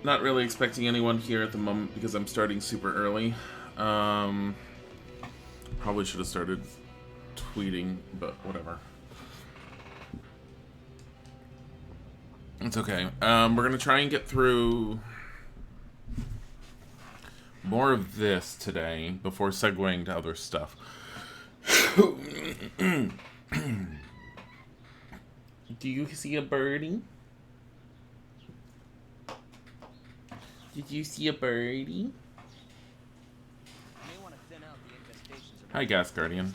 Not really expecting anyone here at the moment because I'm starting super early. Probably should have started tweeting, but whatever. It's okay. We're gonna try and get through more of this today before segueing to other stuff. Do you see a birdie? Did you see a birdie? Hi, Gas Guardian.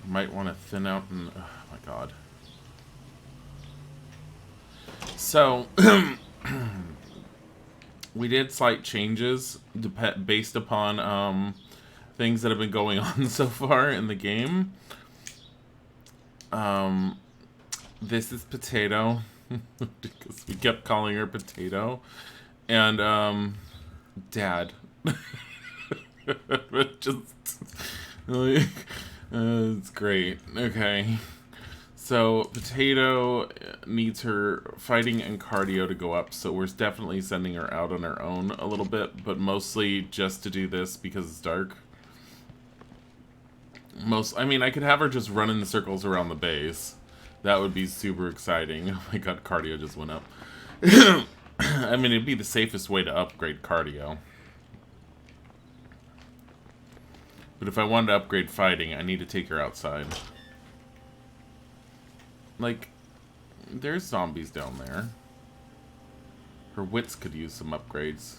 Might want to thin out and... oh my god. So, we did slight changes based upon things that have been going on so far in the game. This is Potato. Because we kept calling her Potato. And, Dad. It's great. Okay. So, Potato needs her fighting and cardio to go up, so we're definitely sending her out on her own a little bit, but mostly just to do this because it's dark. I mean, I could have her just run in circles around the base. That would be super exciting. Oh my god, cardio just went up. I mean, it'd be the safest way to upgrade cardio. But if I wanted to upgrade fighting, I need to take her outside. Like, there's zombies down there. Her wits could use some upgrades.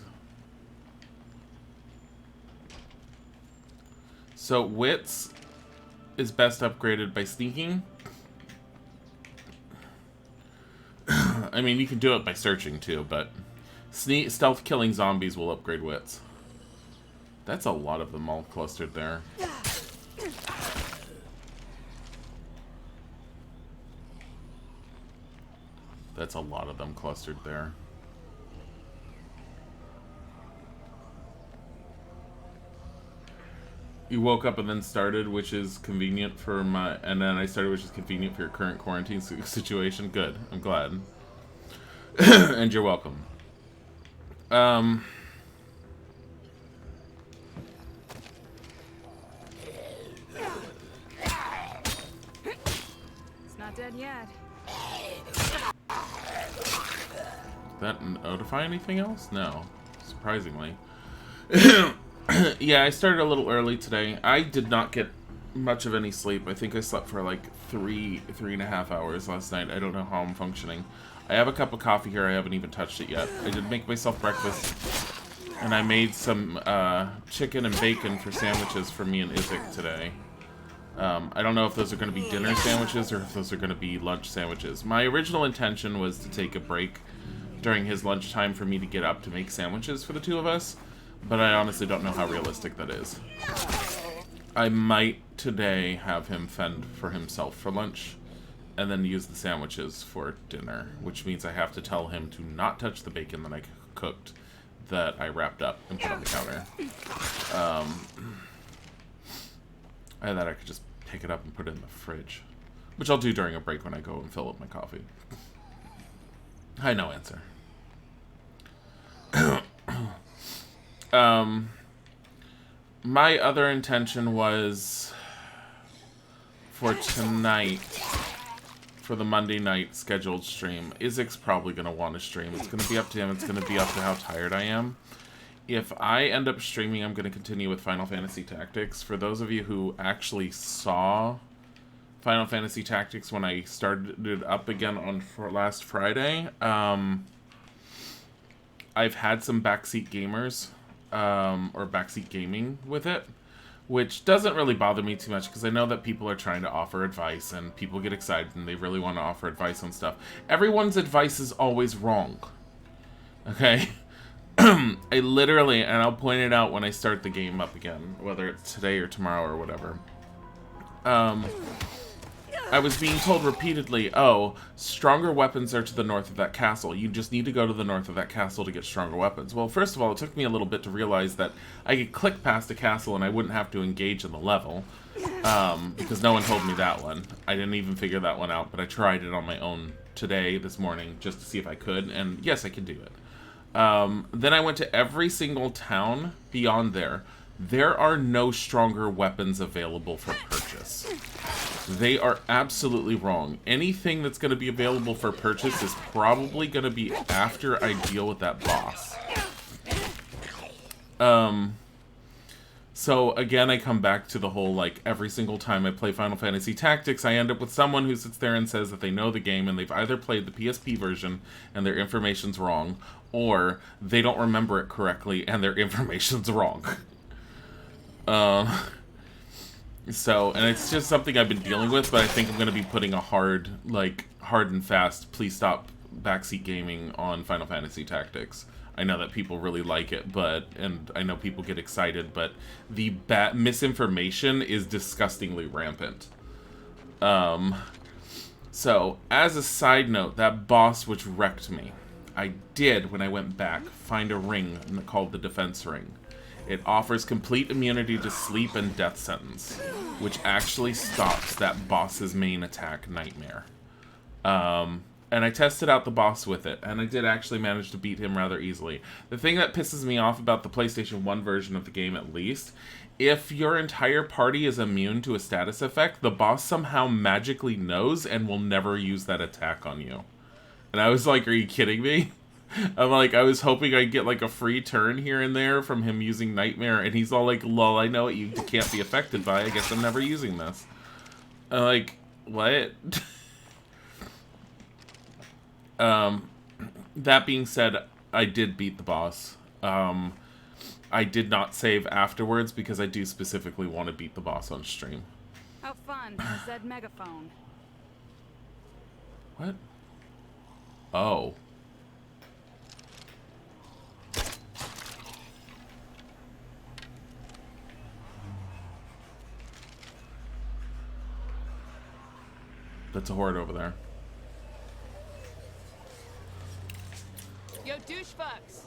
So, wits is best upgraded by sneaking. I mean, you can do it by searching too, but stealth killing zombies will upgrade wits. That's a lot of them all clustered there. That's a lot of them clustered there. You woke up and then started, which is convenient for my... and then I started, which is convenient for your current quarantine situation. Good. I'm glad. And you're welcome. It's not dead yet. Did that notify anything else? No. Surprisingly. Yeah, I started a little early today. I did not get much of any sleep. I think I slept for like three and a half hours last night. I don't know how I'm functioning. I have a cup of coffee here. I haven't even touched it yet. I did make myself breakfast. And I made some chicken and bacon for sandwiches for me and Isaac today. I don't know if those are going to be dinner sandwiches or if those are going to be lunch sandwiches. My original intention was to take a break during his lunchtime for me to get up to make sandwiches for the two of us. But I honestly don't know how realistic that is. I might today have him fend for himself for lunch and then use the sandwiches for dinner, which means I have to tell him to not touch the bacon that I cooked, that I wrapped up and put on the counter. And that I could just pick it up and put it in the fridge, which I'll do during a break when I go and fill up my coffee. Hi, no answer. My other intention was for tonight, for the Monday night scheduled stream. Isaac's probably going to want to stream. It's going to be up to him. It's going to be up to how tired I am. If I end up streaming, I'm going to continue with Final Fantasy Tactics. For those of you who actually saw Final Fantasy Tactics when I started it up again on last Friday, I've had some backseat gamers, or backseat gaming with it, which doesn't really bother me too much because I know that people are trying to offer advice and people get excited and they really want to offer advice on stuff. Everyone's advice is always wrong. Okay? I literally, and I'll point it out when I start the game up again, whether it's today or tomorrow or whatever. I was being told repeatedly, oh, stronger weapons are to the north of that castle. You just need to go to the north of that castle to get stronger weapons. Well, first of all, it took me a little bit to realize that I could click past a castle and I wouldn't have to engage in the level. Because no one told me that one. I didn't even figure that one out, but I tried it on my own today, this morning, just to see if I could, and yes, I can do it. Then I went to every single town beyond there. There are no stronger weapons available for purchase. They are absolutely wrong. Anything that's going to be available for purchase is probably going to be after I deal with that boss. So again, I come back to the whole, like, every single time I play Final Fantasy Tactics, I end up with someone who sits there and says that they know the game and they've either played the PSP version and their information's wrong, or they don't remember it correctly and their information's wrong. So, and it's just something I've been dealing with, but I think I'm going to be putting a hard and fast, please stop backseat gaming on Final Fantasy Tactics. I know that people really like it, and I know people get excited, but the misinformation is disgustingly rampant. So, as a side note, that boss which wrecked me, I did, when I went back, find a ring called the Defense Ring. It offers complete immunity to sleep and death sentence, which actually stops that boss's main attack, Nightmare. And I tested out the boss with it, and I did actually manage to beat him rather easily. The thing that pisses me off about the PlayStation 1 version of the game, at least, if your entire party is immune to a status effect, the boss somehow magically knows and will never use that attack on you. And I was like, are you kidding me? I'm like, I was hoping I'd get like a free turn here and there from him using Nightmare, and he's all like, lol, I know what you can't be affected by, I guess I'm never using this. I'm like, what? That being said, I did beat the boss. I did not save afterwards because I do specifically want to beat the boss on stream. How fun, a Zed megaphone. What? Oh. That's a horde over there. Yo, douche fucks.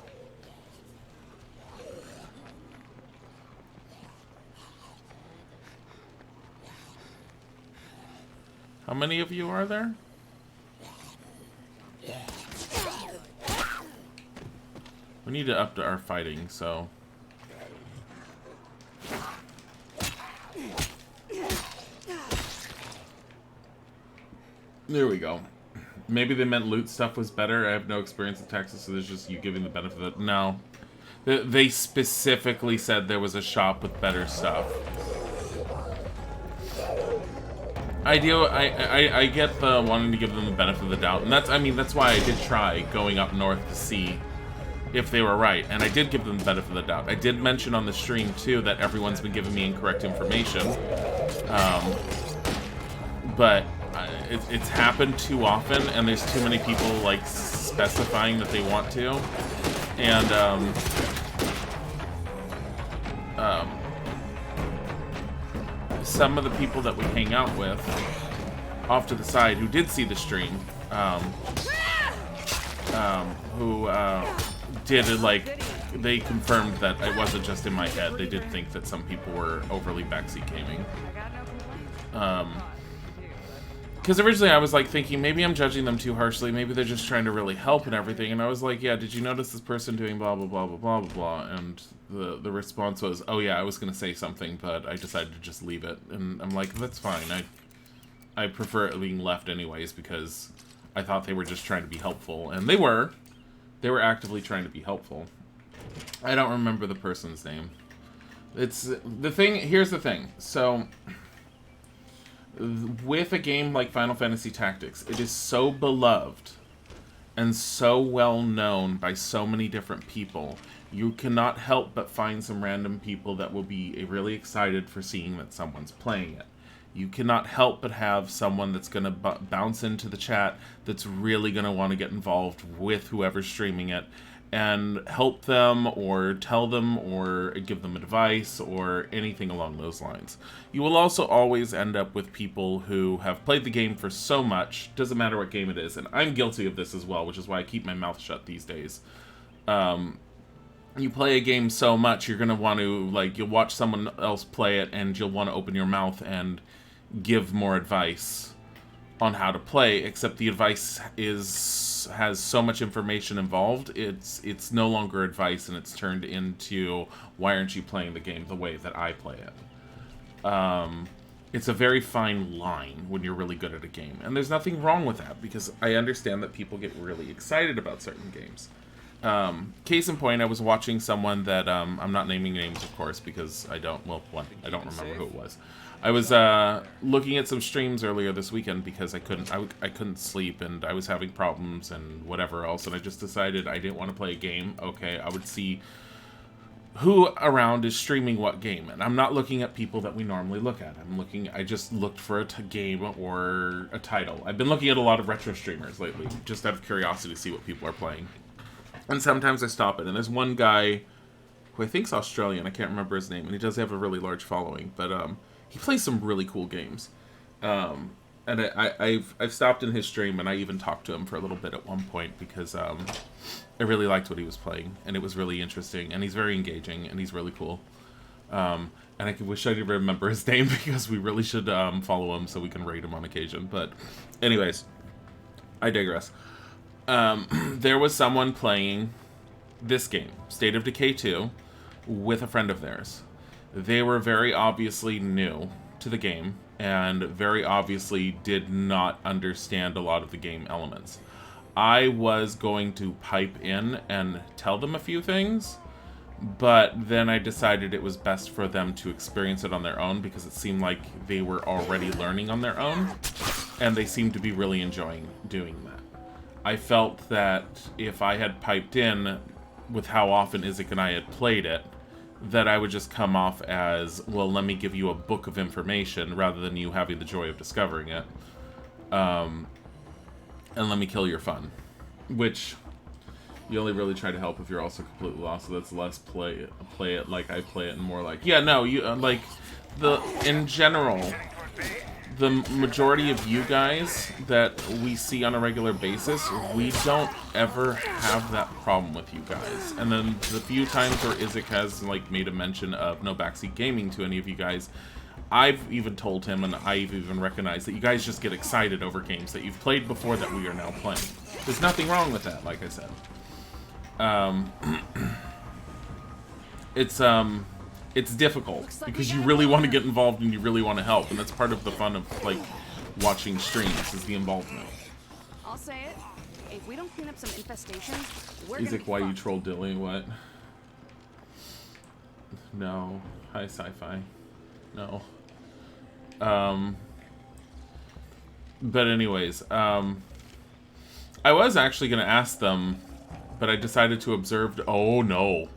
How many of you are there? We need to up to our fighting, so. There we go. Maybe they meant loot stuff was better. I have no experience in Texas, so there's just you giving the benefit of it. No. They specifically said there was a shop with better stuff. I get the wanting to give them the benefit of the doubt, and that's why I did try going up north to see if they were right, and I did give them the benefit of the doubt. I did mention on the stream too that everyone's been giving me incorrect information, but it's happened too often, and there's too many people like specifying that they want to, and some of the people that we hang out with off to the side who did see the stream, who did like, they confirmed that it wasn't just in my head. They did think that some people were overly backseat gaming. Because originally I was like thinking maybe I'm judging them too harshly, maybe they're just trying to really help and everything, and I was like, yeah, did you notice this person doing blah blah blah blah blah blah blah, and the response was, oh yeah, I was gonna say something, but I decided to just leave it. And I'm like, that's fine, I prefer it being left anyways, because I thought they were just trying to be helpful, and they were actively trying to be helpful. I don't remember the person's name. It's the thing, here's the thing, so with a game like Final Fantasy Tactics, it is so beloved and so well known by so many different people, you cannot help but find some random people that will be really excited for seeing that someone's playing it. You cannot help but have someone that's going to bounce into the chat that's really going to want to get involved with whoever's streaming it and help them or tell them or give them advice or anything along those lines. You will also always end up with people who have played the game for so much, doesn't matter what game it is, and I'm guilty of this as well, which is why I keep my mouth shut these days. You play a game so much, you're going to want to, like, you'll watch someone else play it and you'll want to open your mouth and give more advice on how to play, except the advice has so much information involved. It's no longer advice, and it's turned into, why aren't you playing the game the way that I play it? It's a very fine line when you're really good at a game, and there's nothing wrong with that, because I understand that people get really excited about certain games. Case in point, I was watching someone that, I'm not naming names, of course, because I don't remember who it was. I was looking at some streams earlier this weekend because I couldn't sleep, and I was having problems and whatever else, and I just decided I didn't want to play a game. Okay, I would see who around is streaming what game, and I'm not looking at people that we normally look at. I just looked for a game or a title. I've been looking at a lot of retro streamers lately, just out of curiosity to see what people are playing. And sometimes I stop it, and there's one guy who I think's Australian, I can't remember his name, and he does have a really large following, but he plays some really cool games. And I've stopped in his stream, and I even talked to him for a little bit at one point, because I really liked what he was playing, and it was really interesting, and he's very engaging, and he's really cool. And I wish I could remember his name, because we really should follow him so we can raid him on occasion. But anyways, I digress. There was someone playing this game, State of Decay 2, with a friend of theirs. They were very obviously new to the game, and very obviously did not understand a lot of the game elements. I was going to pipe in and tell them a few things, but then I decided it was best for them to experience it on their own, because it seemed like they were already learning on their own, and they seemed to be really enjoying doing that. I felt that if I had piped in with how often Isaac and I had played it, that I would just come off as, well, let me give you a book of information rather than you having the joy of discovering it. And let me kill your fun. Which, you only really try to help if you're also completely lost, so that's less play it like I play it, and more like, yeah, no, you, like, in general, the majority of you guys that we see on a regular basis, we don't ever have that problem with you guys. And then the few times where Isaac has, like, made a mention of no backseat gaming to any of you guys, I've even told him, and I've even recognized, that you guys just get excited over games that you've played before that we are now playing. There's nothing wrong with that, like I said. It's difficult, because you really want to get involved and you really want to help, and that's part of the fun of, like, watching streams, is the involvement. I'll say it. If we don't clean up some infestations, we're Isaac, why you troll Dilly? What? No. Hi, sci-fi. No. But anyways, I was actually going to ask them, but I decided to observe. Oh, no.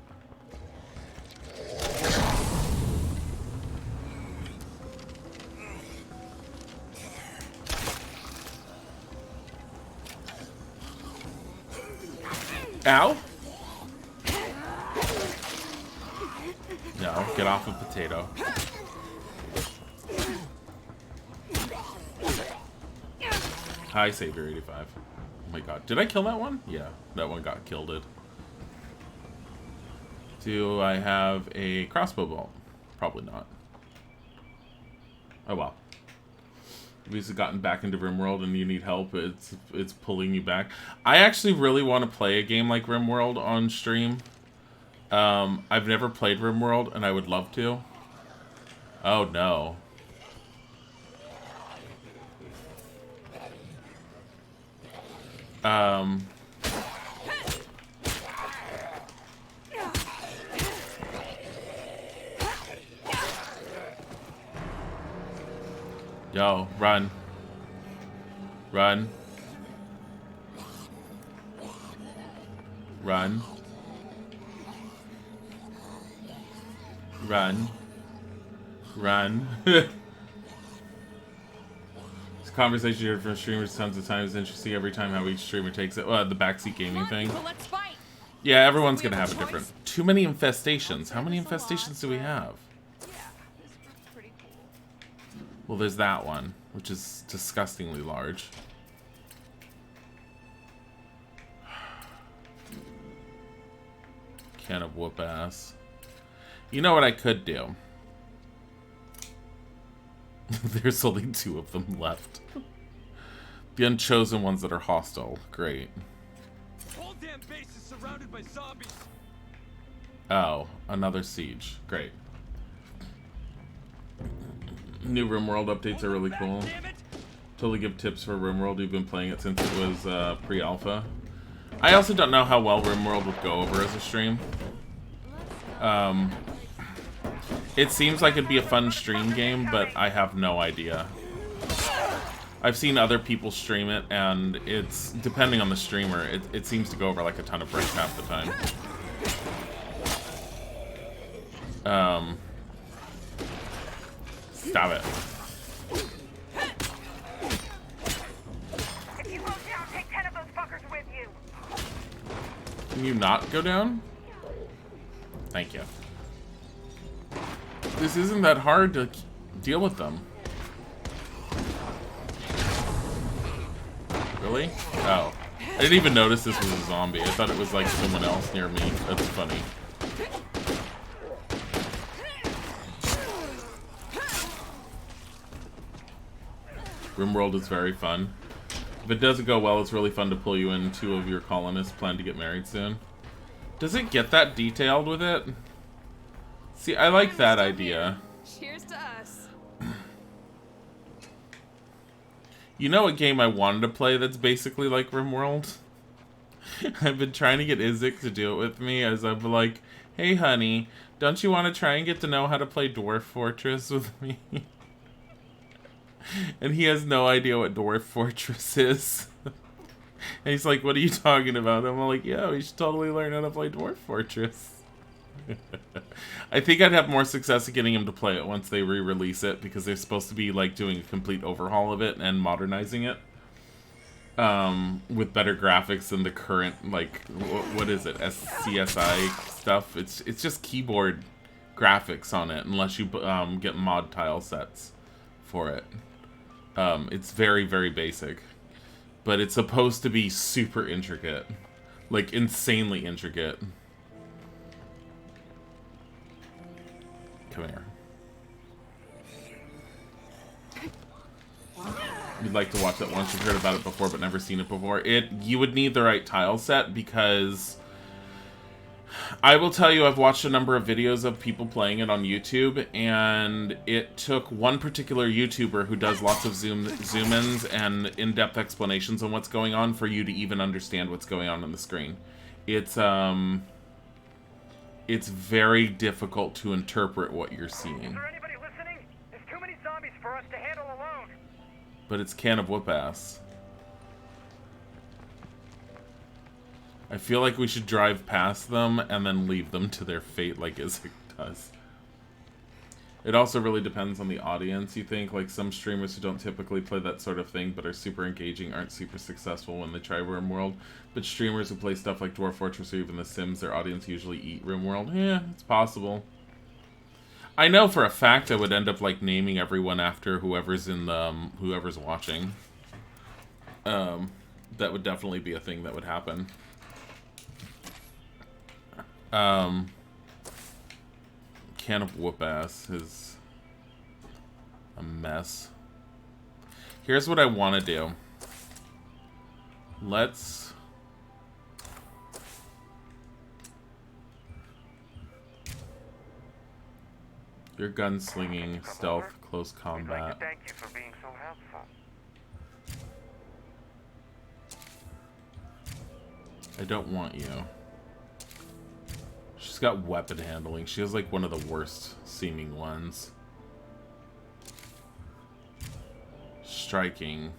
Ow? No, get off of potato. Hi, Savior 85. Oh my god. Did I kill that one? Yeah, that one got killed. Do I have a crossbow bolt? Probably not. Oh well. We've gotten back into RimWorld and you need help. It's pulling you back. I actually really want to play a game like RimWorld on stream. I've never played RimWorld and I would love to. Oh no. Yo, run. Run. Run. Run. Run. This conversation you heard from streamers tons of times is interesting every time how each streamer takes it. The backseat gaming thing. Yeah, everyone's gonna have a different. Too many infestations. How many infestations do we have? Well, there's that one, which is disgustingly large. Can of whoop ass. You know what I could do? There's only 2 of them left. The unchosen ones that are hostile. Great. Whole damn base is surrounded by zombies. Oh, another siege. Great. New RimWorld updates are really cool. Damn it! Totally give tips for RimWorld. You've been playing it since it was pre-alpha. I also don't know how well RimWorld would go over as a stream. It seems like it'd be a fun stream game, but I have no idea. I've seen other people stream it, and it's, depending on the streamer, it seems to go over like a ton of bricks half the time. Stop it. If you go down, take 10 of those fuckers with you. Can you not go down? Thank you. This isn't that hard to deal with them. Really? Oh. I didn't even notice this was a zombie. I thought it was like someone else near me. That's funny. RimWorld is very fun. If it doesn't go well, it's really fun to pull you in. 2 of your colonists plan to get married soon. Does it get that detailed with it? See, I like that idea. Cheers to us. You know a game I wanted to play that's basically like RimWorld? I've been trying to get Dilzik to do it with me as I'm like, hey honey, don't you want to try and get to know how to play Dwarf Fortress with me? And he has no idea what Dwarf Fortress is. And he's like, what are you talking about? I'm like, yeah, we should totally learn how to play Dwarf Fortress. I think I'd have more success at getting him to play it once they re-release it, because they're supposed to be like doing a complete overhaul of it and modernizing it. With better graphics than the current, like, what is it, CSI stuff. It's just keyboard graphics on it, unless you get mod tile sets for it. It's very, very basic. But it's supposed to be super intricate. Like, insanely intricate. Come here. You'd like to watch that once. You've heard about it before, but never seen it before. You would need the right tile set, because I will tell you, I've watched a number of videos of people playing it on YouTube, and it took one particular YouTuber who does lots of zoom-ins and in-depth explanations on what's going on for you to even understand what's going on the screen. It's very difficult to interpret what you're seeing. Is there anybody listening? There's too many zombies for us to handle alone. But it's can of whoop ass. I feel like we should drive past them and then leave them to their fate like Dilzik does. It also really depends on the audience, you think. Like, some streamers who don't typically play that sort of thing but are super engaging aren't super successful when they try RimWorld. But streamers who play stuff like Dwarf Fortress or even The Sims, their audience usually eat RimWorld. Yeah, it's possible. I know for a fact I would end up, like, naming everyone after whoever's in the, whoever's watching. That would definitely be a thing that would happen. Can of whoop ass is a mess. Here's what I want to do. Let's your gunslinging, stealth, close combat. Thank you for being so helpful. I don't want you. She's got weapon handling. She has like one of the worst seeming ones. Striking.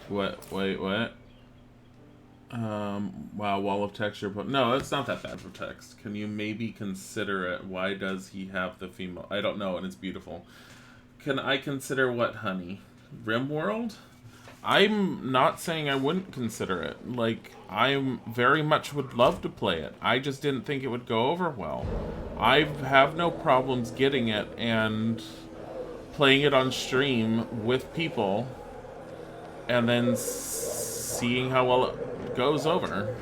What? Wait, what? Wow, wall of texture, but no, it's not that bad for text. Can you maybe consider it? Why does he have the female? I don't know, and it's beautiful. Can I consider what, honey? RimWorld? I'm not saying I wouldn't consider it. Like, I very much would love to play it. I just didn't think it would go over well. I have no problems getting it and playing it on stream with people and then seeing how well it goes over.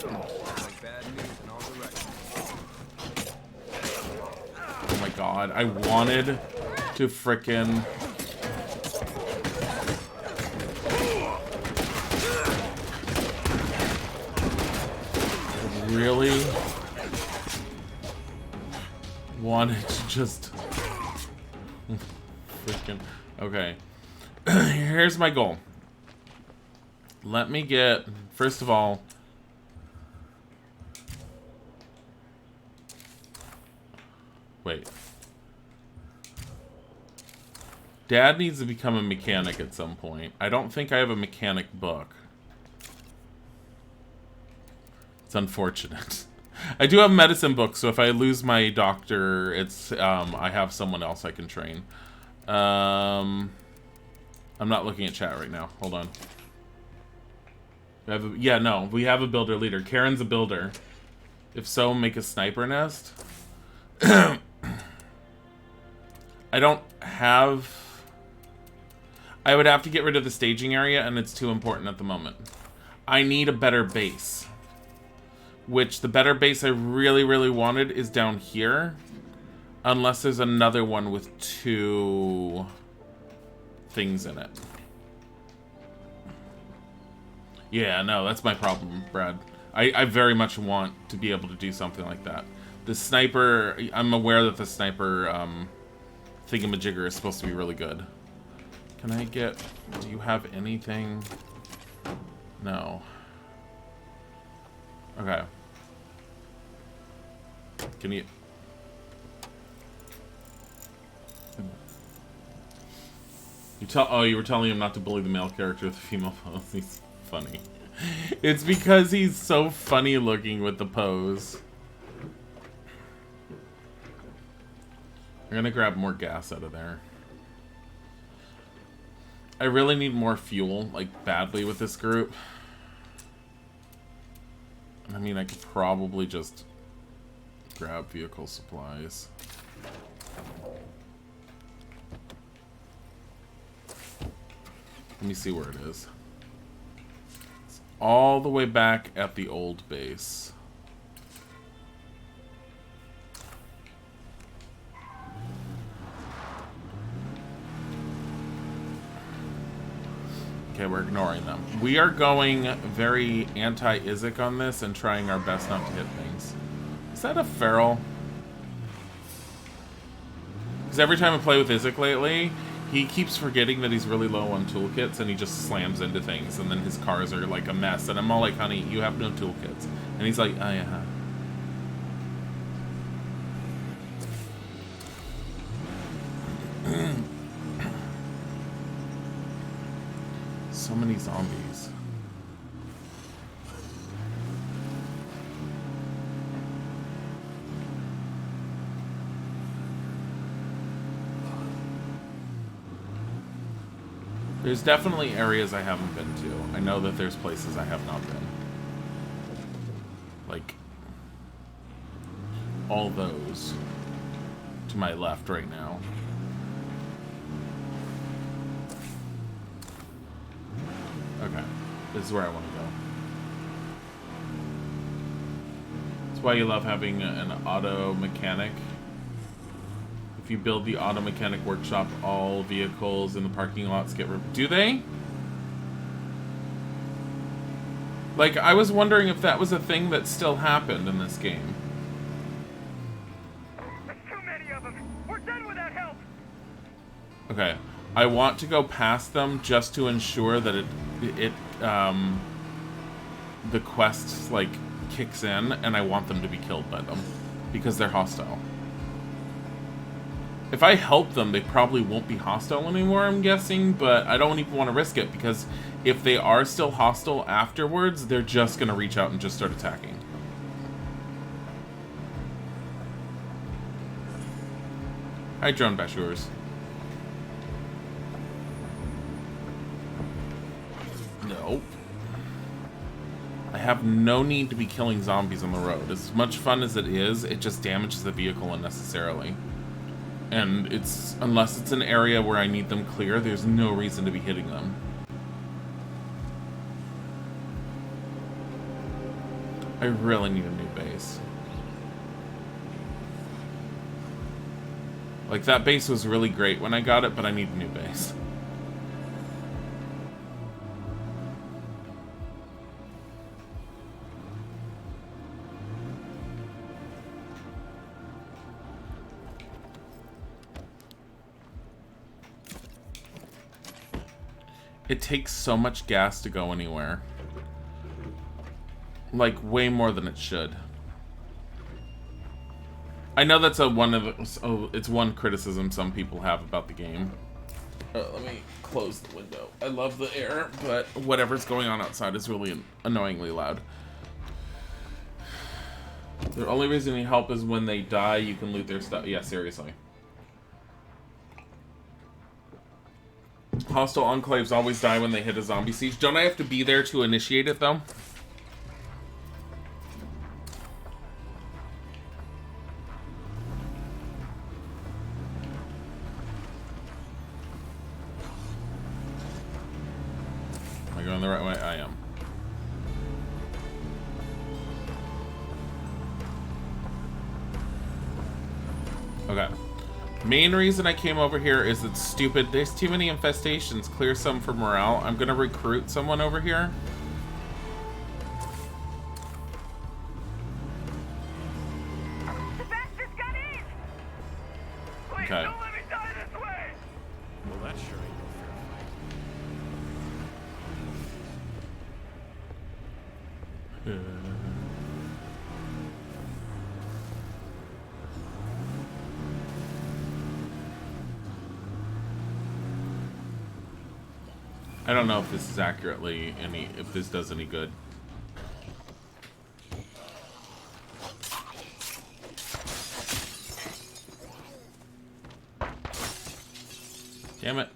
Like bad news in all directions. Oh my god, I wanted to frickin'... Really wanted to just freaking okay. Here's my goal. Let me get, first of all, wait. Dad needs to become a mechanic at some point. I don't think I have a mechanic book. It's unfortunate. I do have medicine books, so if I lose my doctor, it's I have someone else I can train. I'm not looking at chat right now. Hold on. We have yeah, no, we have a builder leader. Karen's a builder. If so, make a sniper nest. I don't have... I would have to get rid of the staging area, and it's too important at the moment. I need a better base. Which, the better base I really, really wanted is down here. Unless there's another one with 2 things in it. Yeah, no, that's my problem, Brad. I very much want to be able to do something like that. The sniper, I'm aware that the sniper thingamajigger is supposed to be really good. Can I get, do you have anything? No. Okay. Can you... you were telling him not to bully the male character with the female pose. He's funny. It's because he's so funny looking with the pose. I'm gonna grab more gas out of there. I really need more fuel, like, badly with this group. I mean, I could probably just grab vehicle supplies. Let me see where it is. It's all the way back at the old base. Okay, we're ignoring them. We are going very anti-Isaac on this and trying our best not to hit things. Is that a feral? Because every time I play with Isaac lately, he keeps forgetting that he's really low on toolkits and he just slams into things and then his cars are like a mess. And I'm all like, honey, you have no toolkits. And he's like, oh yeah. So many zombies. There's definitely areas I haven't been to. I know that there's places I have not been. Like, all those to my left right now. Okay, this is where I want to go. That's why you love having an auto mechanic. If you build the auto mechanic workshop, all vehicles in the parking lots get do they? Like, I was wondering if that was a thing that still happened in this game. There's too many of them. We're done without help. Okay, I want to go past them just to ensure that the quest like kicks in, and I want them to be killed by them because they're hostile. If I help them, they probably won't be hostile anymore, I'm guessing, but I don't even want to risk it because if they are still hostile afterwards, they're just going to reach out and just start attacking. Hi, drone bashers. Nope. I have no need to be killing zombies on the road. As much fun as it is, it just damages the vehicle unnecessarily. And it's, unless it's an area where I need them clear, there's no reason to be hitting them. I really need a new base. Like, that base was really great when I got it, but I need a new base. It takes so much gas to go anywhere. Like, way more than it should. I know that's it's one criticism some people have about the game. Let me close the window. I love the air, but whatever's going on outside is really annoyingly loud. The only reason you help is when they die, you can loot their stuff. Yeah, seriously. Hostile enclaves always die when they hit a zombie siege. Don't I have to be there to initiate it, though? Am I going the right way? I am. Okay. Main reason I came over here is it's stupid. There's too many infestations. Clear some for morale. I'm gonna recruit someone over here. The bastards got in! Please Okay. don't let me die this way! Well, that sure ain't no fair fight. I don't know if this is accurately if this does any good. Damn it.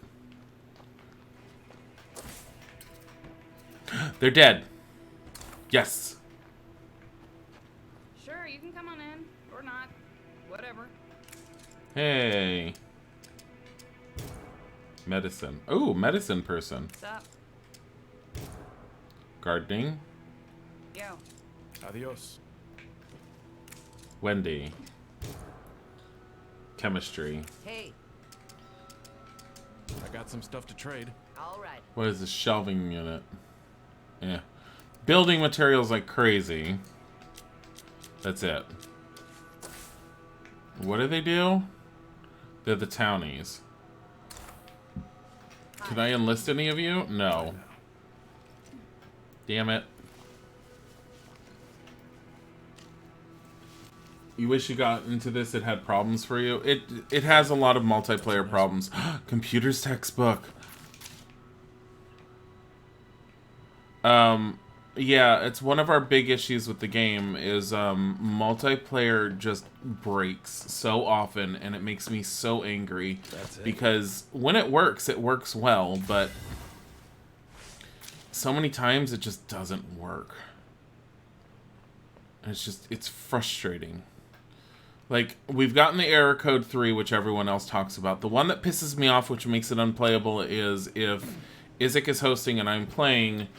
They're dead. Yes. Sure, you can come on in. Or not. Whatever. Hey. Medicine. Oh, medicine person. What's up? Gardening. Yo. Adios. Wendy. Chemistry. Hey, I got some stuff to trade. all right. What is this shelving unit? Yeah. Building materials like crazy. That's it. What do they do? They're the townies. Can I enlist any of you? No. Damn it. You wish you got into this, it had problems for you? It has a lot of multiplayer problems. Computer's textbook. Yeah, it's one of our big issues with the game is multiplayer just breaks so often, and it makes me so angry. That's it. Because when it works well, but so many times it just doesn't work. And it's frustrating. Like, we've gotten the error code 3, which everyone else talks about. The one that pisses me off, which makes it unplayable, is if Isaac is hosting and I'm playing,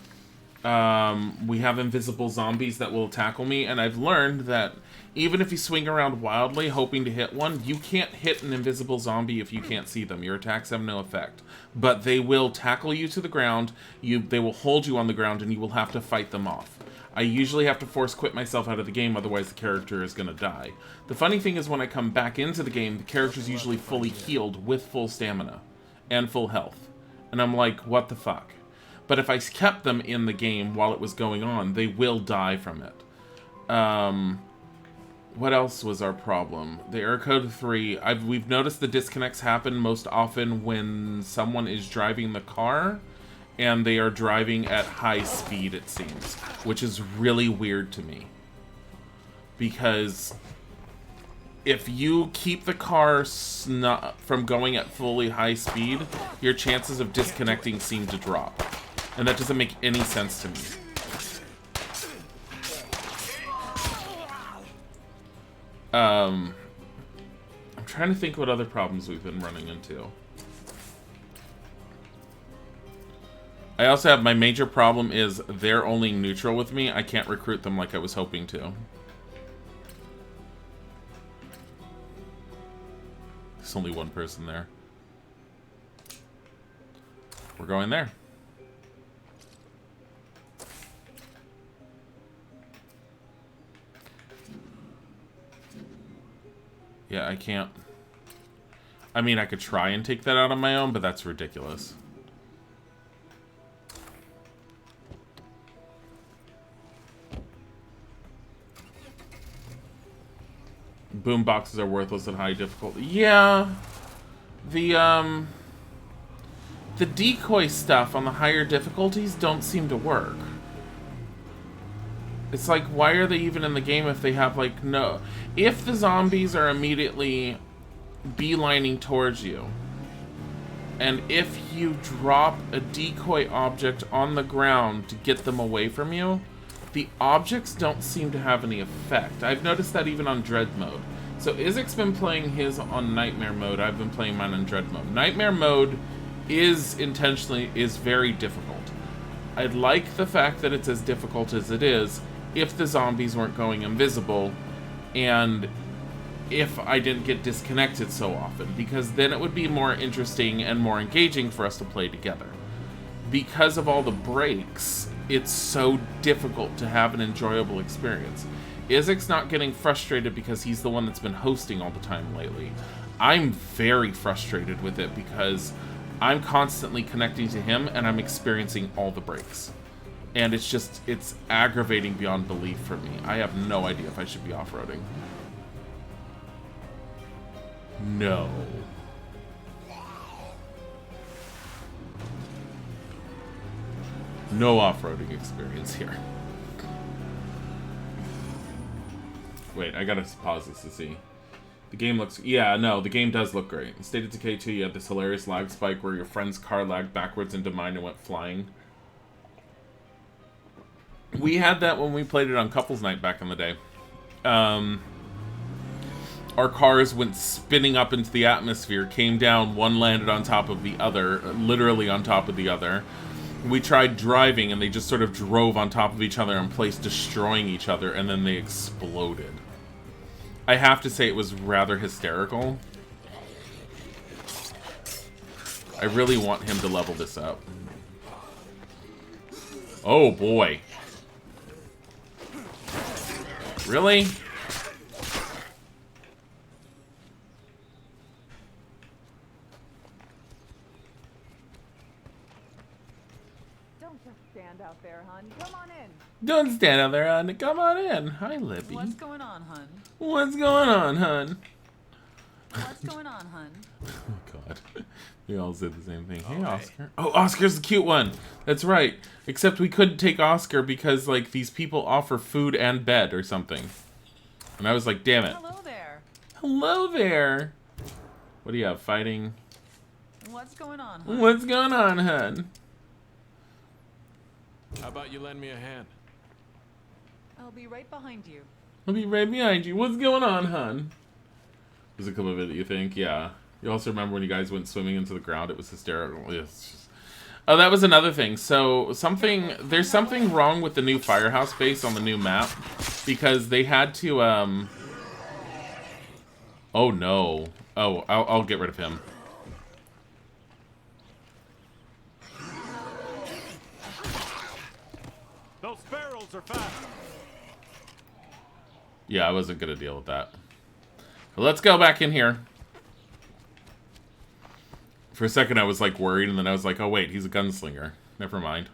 we have invisible zombies that will tackle me, and I've learned that even if you swing around wildly hoping to hit one, you can't hit an invisible zombie if you can't see them. Your attacks have no effect. But they will tackle you to the ground, they will hold you on the ground, and you will have to fight them off. I usually have to force quit myself out of the game, otherwise the character is going to die. The funny thing is when I come back into the game, the character's usually fully healed with full stamina and full health. And I'm like, what the fuck? But if I kept them in the game while it was going on, they will die from it. What else was our problem? The error code 3. We've noticed the disconnects happen most often when someone is driving the car and they are driving at high speed, it seems, which is really weird to me. Because if you keep the car from going at fully high speed, your chances of disconnecting seem to drop. And that doesn't make any sense to me. I'm trying to think what other problems we've been running into. I also have my major problem is they're only neutral with me. I can't recruit them like I was hoping to. There's only one person there. We're going there. Yeah, I can't. I mean, I could try and take that out on my own, but that's ridiculous. Boom boxes are worthless at high difficulty. Yeah. The decoy stuff on the higher difficulties don't seem to work. It's like, why are they even in the game if they have, like, no... If the zombies are immediately beelining towards you, and if you drop a decoy object on the ground to get them away from you, the objects don't seem to have any effect. I've noticed that even on Dread mode. So Izik's been playing his on Nightmare mode. I've been playing mine on Dread mode. Nightmare mode is very difficult. I like the fact that it's as difficult as it is if the zombies weren't going invisible and if I didn't get disconnected so often, because then it would be more interesting and more engaging for us to play together. Because of all the breaks, it's so difficult to have an enjoyable experience. Izik's not getting frustrated because he's the one that's been hosting all the time lately. I'm very frustrated with it because I'm constantly connecting to him and I'm experiencing all the breaks. And it's aggravating beyond belief for me. I have no idea if I should be off-roading. No. No off-roading experience here. Wait, I gotta pause this to see. The game looks... Yeah, no, the game does look great. In State of Decay 2, you had this hilarious lag spike where your friend's car lagged backwards into mine and went flying. We had that when we played it on Couples Night back in the day. Our cars went spinning up into the atmosphere, came down, one landed on top of the other, literally on top of the other. We tried driving, and they just sort of drove on top of each other in place, destroying each other, and then they exploded. I have to say it was rather hysterical. I really want him to level this up. Oh, boy. Really? Don't just stand out there, hun. Come on in. Don't stand out there, hon. Come on in. Hi, Lippy. What's going on, hun? What's going on, hun? What's going on, hun? Oh, God. We all said the same thing. Hey, Oscar. Oh, Oscar's the cute one. That's right. Except we couldn't take Oscar because, like, these people offer food and bed or something. And I was like, damn it. Hello there. Hello there. What do you have? Fighting? What's going on, hun? What's going on, hun? How about you lend me a hand? I'll be right behind you. I'll be right behind you. What's going on, hun? Was a clip of it that you think? Yeah. You also remember when you guys went swimming into the ground? It was hysterical. It's just... Oh, that was another thing. So, there's something wrong with the new firehouse base on the new map. Because they had to, Oh, no. Oh, I'll get rid of him. Those barrels are fast. Yeah, I wasn't gonna deal with that. But let's go back in here. For a second I was like worried, and then I was like, oh wait, he's a gunslinger. Never mind.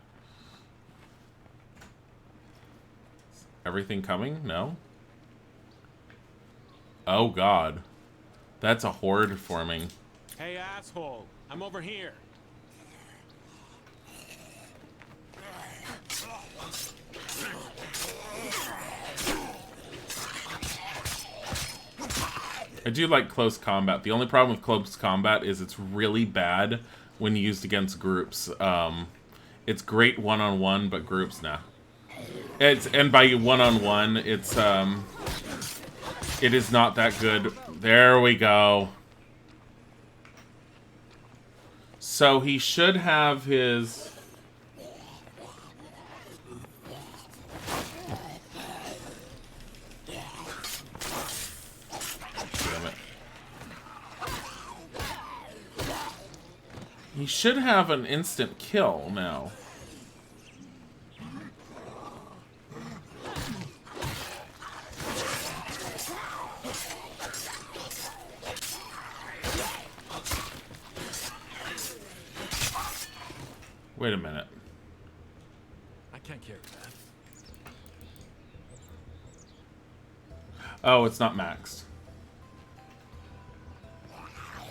Is everything coming? No? Oh god. That's a horde forming. Hey, asshole. I'm over here. I do like close combat. The only problem with close combat is it's really bad when used against groups. It's great one-on-one, but groups, nah. And by one-on-one, it is not that good. There we go. So he should have his... He should have an instant kill now. Wait a minute. I can't carry that. Oh, it's not maxed.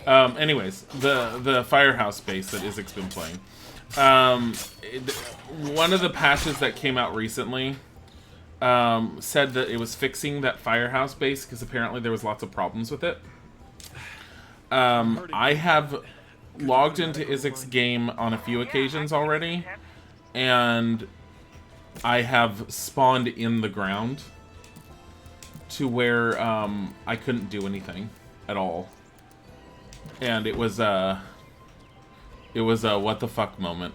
Anyways, the Firehouse base that Isaac's been playing. One of the patches that came out recently said that it was fixing that Firehouse base because apparently there was lots of problems with it. I have logged into Isaac's game on a few occasions already, and I have spawned in the ground to where I couldn't do anything at all. And it was a what the fuck moment.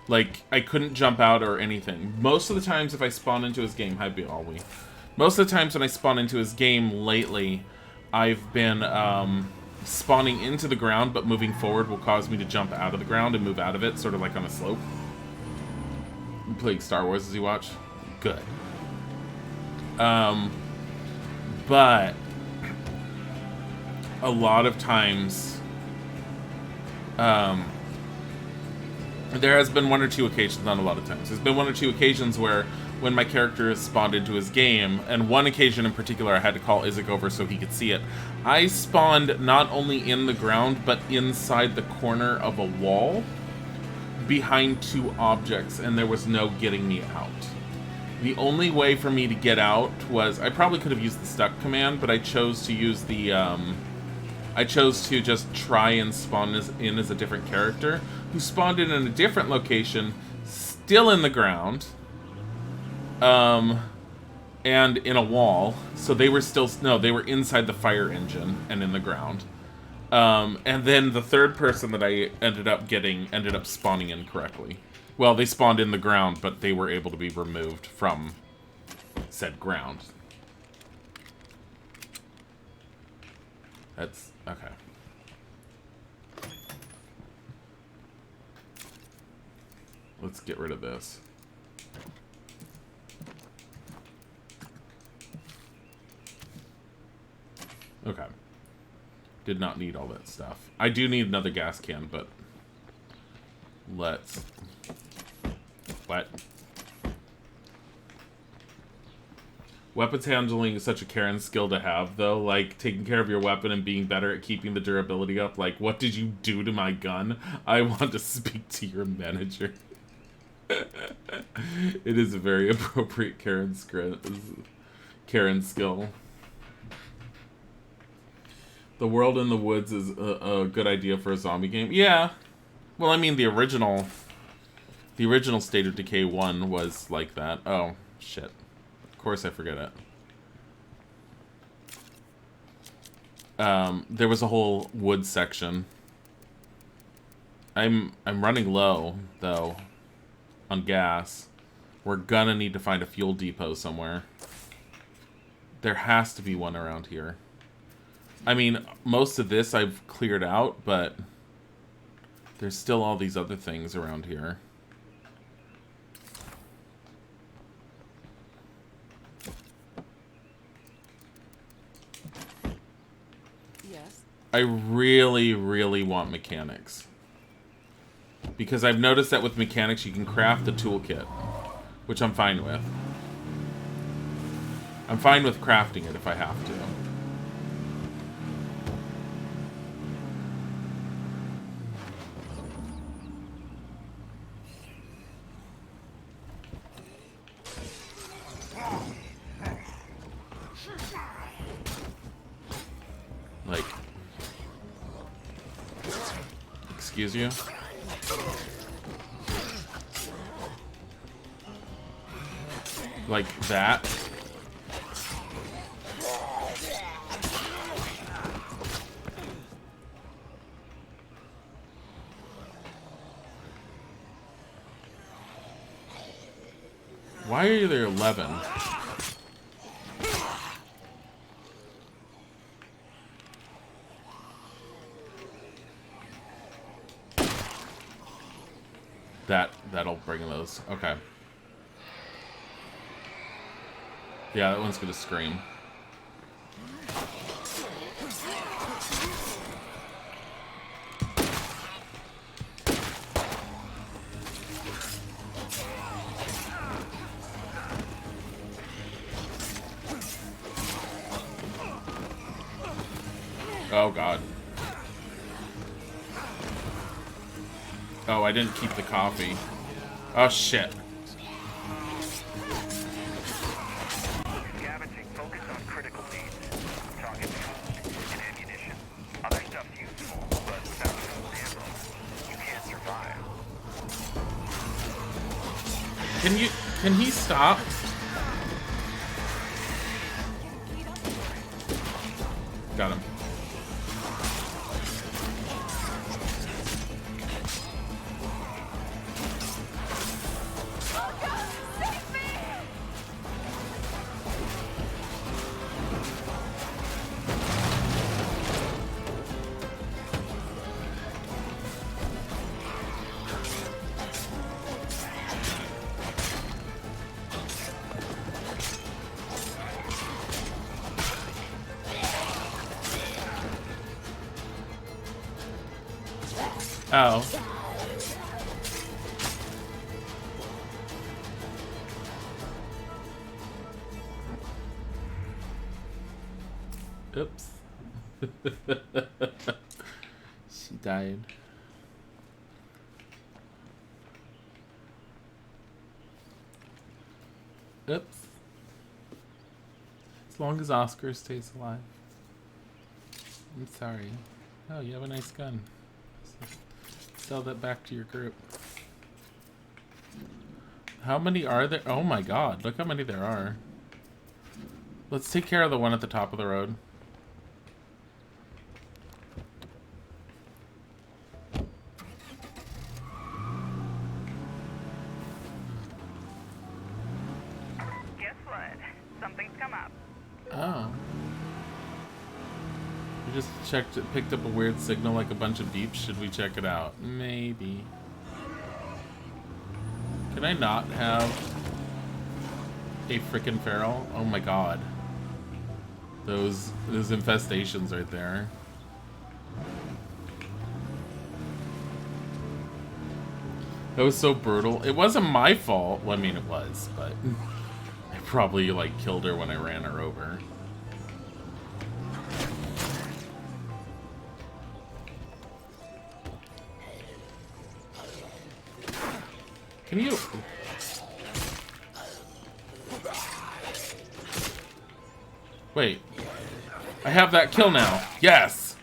Like, I couldn't jump out or anything. Most of the times if I spawn into his game, most of the times when I spawn into his game lately, I've been spawning into the ground, but moving forward will cause me to jump out of the ground and move out of it, sort of like on a slope. You playing Star Wars as you watch? Good. But a lot of times, there has been one or two occasions, not a lot of times. There's been one or two occasions where when my character has spawned into his game, and one occasion in particular I had to call Isaac over so he could see it, I spawned not only in the ground, but inside the corner of a wall behind two objects, and there was no getting me out. The only way for me to get out was, I probably could have used the stuck command, but I chose to use the, I chose to just try and spawn in as a different character, who spawned in a different location, still in the ground, and in a wall. So they were still, no, they were inside the fire engine and in the ground. And then the third person that I ended up spawning in correctly. Well, they spawned in the ground, but they were able to be removed from said ground. That's okay. Let's get rid of this. Okay. Did not need all that stuff. I do need another gas can, but let's... What? Weapons handling is such a Karen skill to have, though. Like, taking care of your weapon and being better at keeping the durability up. Like, what did you do to my gun? I want to speak to your manager. It is a very appropriate Karen skill. The World in the Woods is a good idea for a zombie game. Yeah. Well, I mean, the original State of Decay 1 was like that. Oh, shit. Of course I forget it. There was a whole wood section. I'm running low, though, on gas. We're gonna need to find a fuel depot somewhere. There has to be one around here. I mean, most of this I've cleared out, but there's still all these other things around here. Yes. I really, really want mechanics. Because I've noticed that with mechanics you can craft the toolkit, which I'm fine with. I'm fine with crafting it if I have to. Like, excuse you? Like that? Why are there 11? That'll bring those. Okay. Yeah, that one's gonna scream. Oh god. Oh, I didn't keep the coffee. Oh shit. Scavenging focus on critical needs. Target food and ammunition. Other stuff's useful, but without food ammo, you can't survive. Can he stop? Got him. Oh. Oops. She died. Oops. As long as Oscar stays alive. I'm sorry. Oh, you have a nice gun. Sell that back to your group. How many are there? Oh my god, look how many there are. Let's take care of the one at the top of the road. Guess what? Something's come up. Oh. We just checked it, picked up a weird signal like a bunch of beeps. Should we check it out? Maybe. Can I not have a frickin' feral? Oh my god. Those infestations right there. That was so brutal. It wasn't my fault. Well, I mean, it was, but I probably, like, killed her when I ran her over. Can you... Wait. I have that kill now. Yes!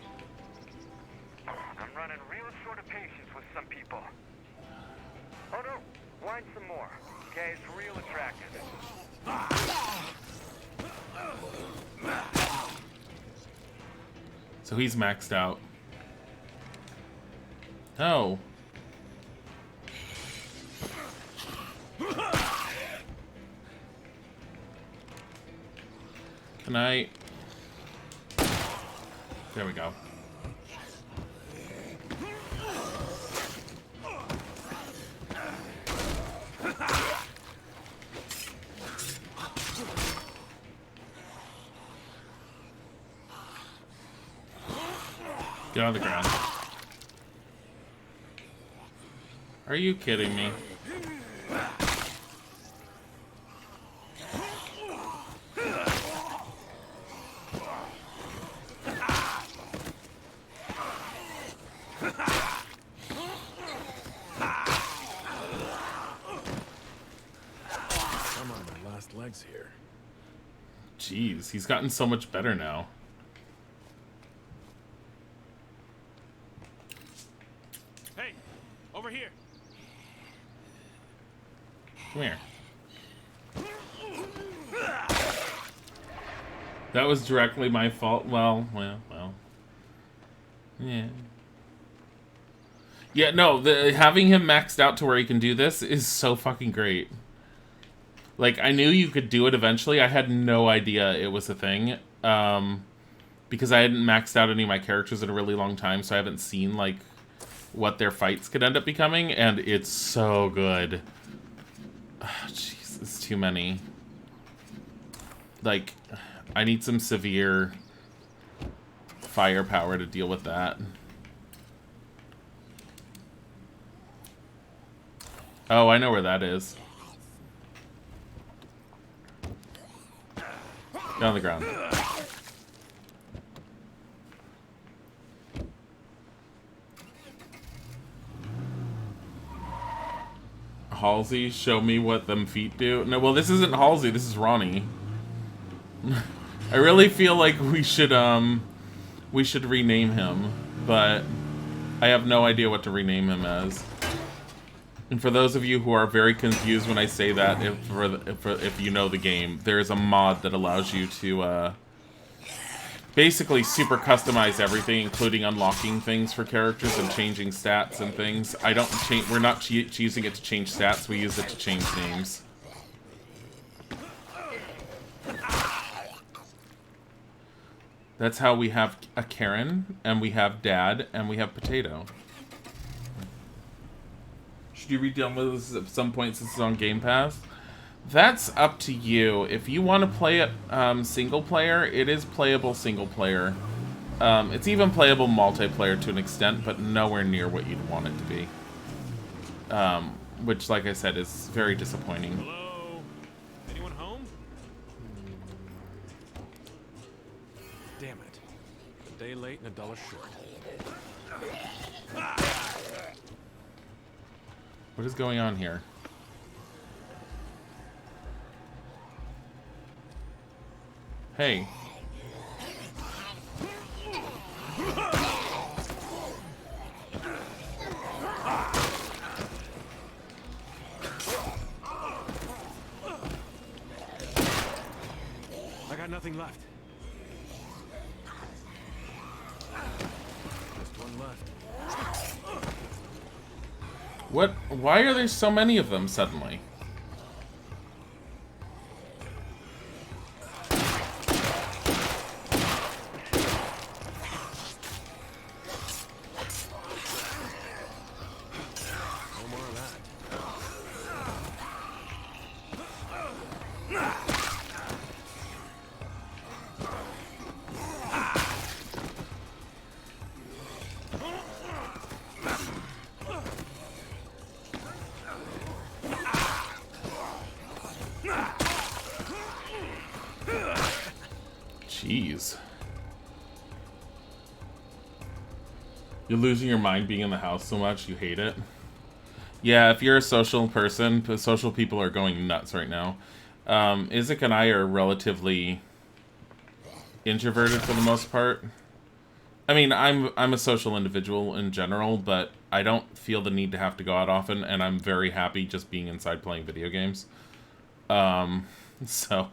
I'm running real short of patience with some people. Oh no, wine some more. Okay, it's real attractive. So he's maxed out. Oh. Can I... There we go. Get on the ground. Are you kidding me? Legs here. Jeez, he's gotten so much better now. Hey, over here. Come here. That was directly my fault. Well. Yeah. Yeah, no, having him maxed out to where he can do this is so fucking great. Like, I knew you could do it eventually. I had no idea it was a thing. Because I hadn't maxed out any of my characters in a really long time, so I haven't seen, like, what their fights could end up becoming, and it's so good. Jeez, it's too many. Like, I need some severe firepower to deal with that. Oh, I know where that is. Get on the ground. Halsey, show me what them feet do. No, well, this isn't Halsey, this is Ronnie. I really feel like we should rename him, but I have no idea what to rename him as. And for those of you who are very confused when I say that, if you know the game, there's a mod that allows you to basically super customize everything, including unlocking things for characters and changing stats and things. We're not using it to change stats, we use it to change names. That's how we have a Karen, and we have Dad, and we have Potato. Should you re-download this at some point since it's on Game Pass? That's up to you. If you want to play it single player, it is playable single player. It's even playable multiplayer to an extent, but nowhere near what you'd want it to be. Which, like I said, is very disappointing. Hello? Anyone home? Damn it. A day late and $1 short. What is going on here? Hey. I got nothing left. Just one left. What? Why are there so many of them suddenly? No more of that. Jeez. You're losing your mind being in the house so much, you hate it? Yeah, if you're a social person, social people are going nuts right now. Isaac and I are relatively introverted for the most part. I mean, I'm a social individual in general, but I don't feel the need to have to go out often, and I'm very happy just being inside playing video games. So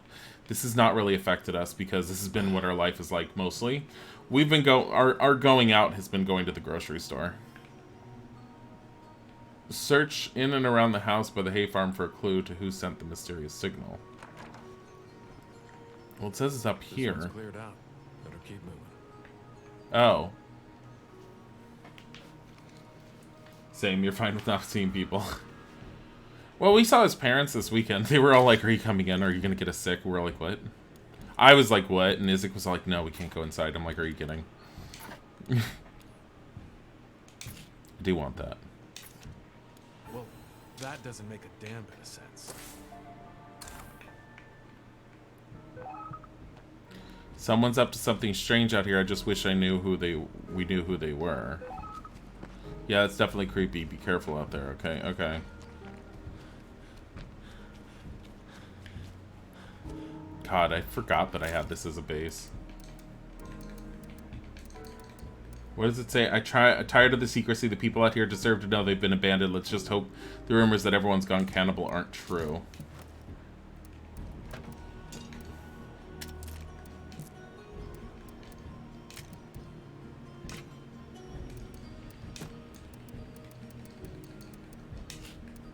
this has not really affected us because this has been what our life is like mostly. We've been our going out has been going to the grocery store. Search in and around the house by the hay farm for a clue to who sent the mysterious signal. Well, it says it's up here. This one's cleared out. Better keep moving. Oh. Same, you're fine with not seeing people. Well, we saw his parents this weekend. They were all like, are you coming in? Are you going to get us sick? We were like, what? I was like, what? And Isaac was like, no, we can't go inside. I'm like, are you kidding? I do want that. Well, that doesn't make a damn bit of sense. Someone's up to something strange out here. I just wish I knew we knew who they were. Yeah, it's definitely creepy. Be careful out there, okay? Okay. God, I forgot that I had this as a base. What does it say? Tired of the secrecy. The people out here deserve to know they've been abandoned. Let's just hope the rumors that everyone's gone cannibal aren't true.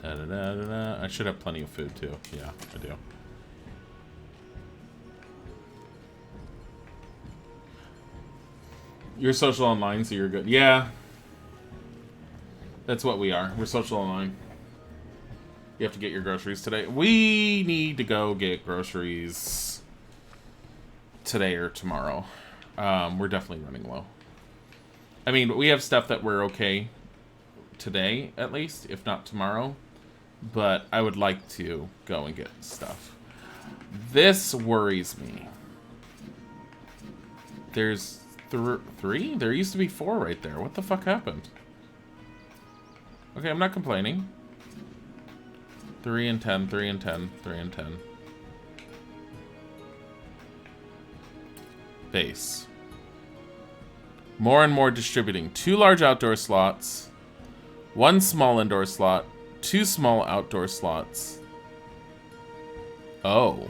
I should have plenty of food too. Yeah, I do. You're social online, so you're good. Yeah. That's what we are. We're social online. You have to get your groceries today. We need to go get groceries today or tomorrow. We're definitely running low. I mean, we have stuff that we're okay today, at least, if not tomorrow. But I would like to go and get stuff. This worries me. There's three? There used to be 4 right there. What the fuck happened? Okay, I'm not complaining. 3 and 10, 3 and 10, 3 and 10. Base. More and more distributing. 2 large outdoor slots. 1 small indoor slot. 2 small outdoor slots. Oh.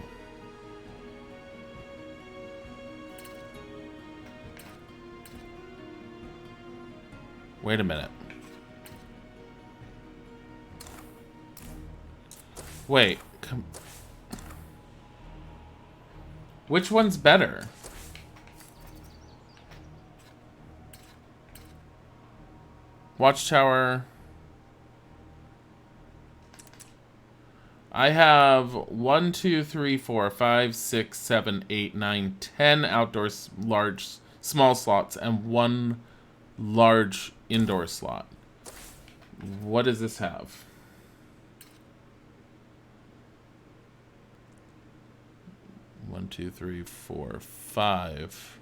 Wait a minute. Wait. Which one's better? Watchtower. I have 1, 2, 3, 4, 5, 6, 7, 8, 9, 10 outdoor small slots and 1 large indoor slot. What does this have? One, 2, 3, 4, 5,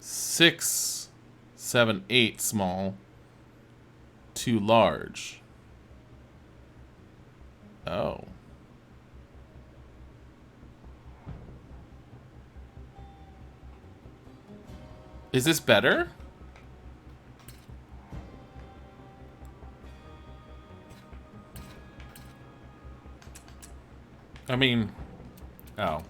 6, 7, 8 small, 2 large. Oh. Is this better? I mean, oh.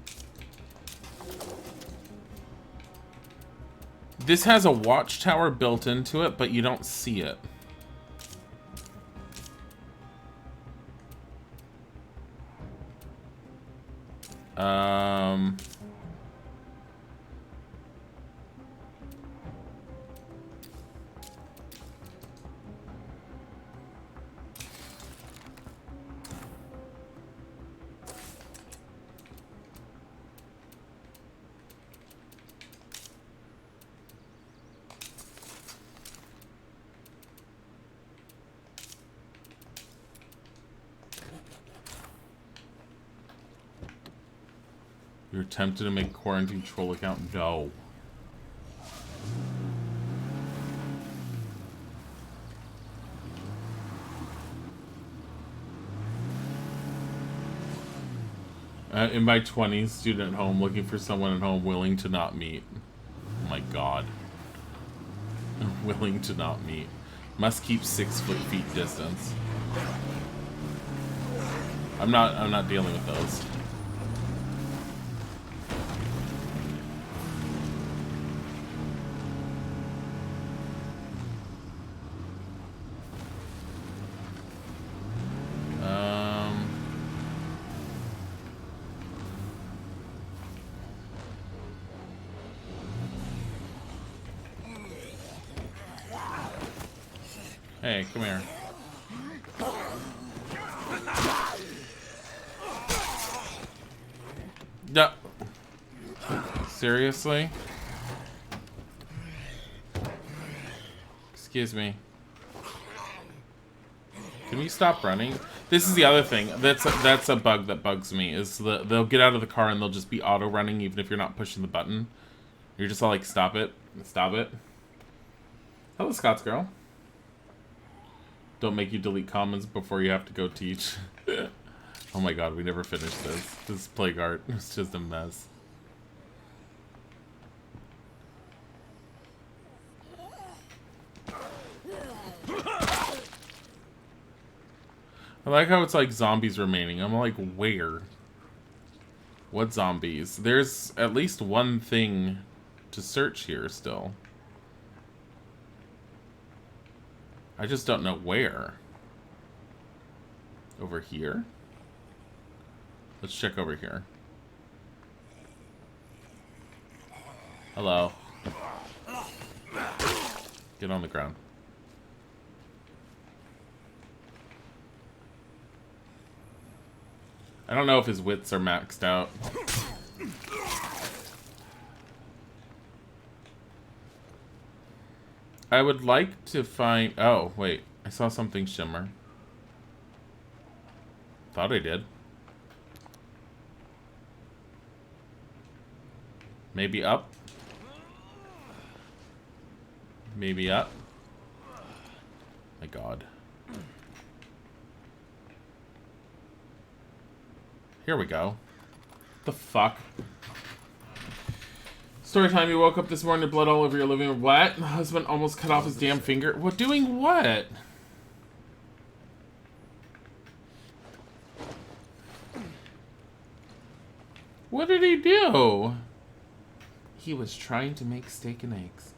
This has a watchtower built into it, but you don't see it. You're tempted to make quarantine troll account? No. In my 20s, student at home, looking for someone at home willing to not meet. Oh my god. Willing to not meet. Must keep 6 feet distance. I'm not dealing with those. Hey, come here. No. Seriously? Excuse me. Can we stop running? This is the other thing. That's a bug that bugs me. Is they'll get out of the car and they'll just be auto running even if you're not pushing the button. You're just all like, stop it, stop it. Hello, Scott's girl. Don't make you delete comments before you have to go teach. Oh my god, we never finished this. This plague art is just a mess. I like how it's like zombies remaining. I'm like, where? What zombies? There's at least one thing to search here still. I just don't know where. Over here? Let's check over here. Hello. Get on the ground. I don't know if his wits are maxed out. I would like to find... Oh, wait. I saw something shimmer. Thought I did. Maybe up? Maybe up? My god. Here we go. The fuck? Story time, you woke up this morning with blood all over your living room. What? My husband almost cut off his damn finger. What? Doing what? What did he do? He was trying to make steak and eggs.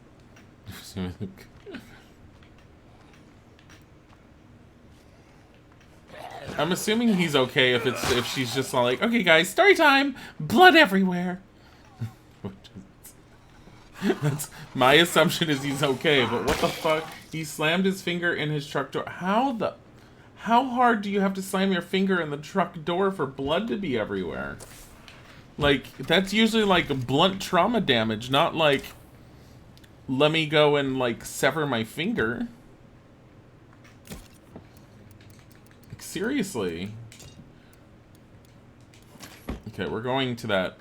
I'm assuming he's okay if she's just all like, okay guys, story time, blood everywhere. That's my assumption is he's okay, but what the fuck? He slammed his finger in his truck door. How hard do you have to slam your finger in the truck door for blood to be everywhere? Like, that's usually like blunt trauma damage, not like, let me go and like sever my finger. Like, seriously. Okay, we're going to that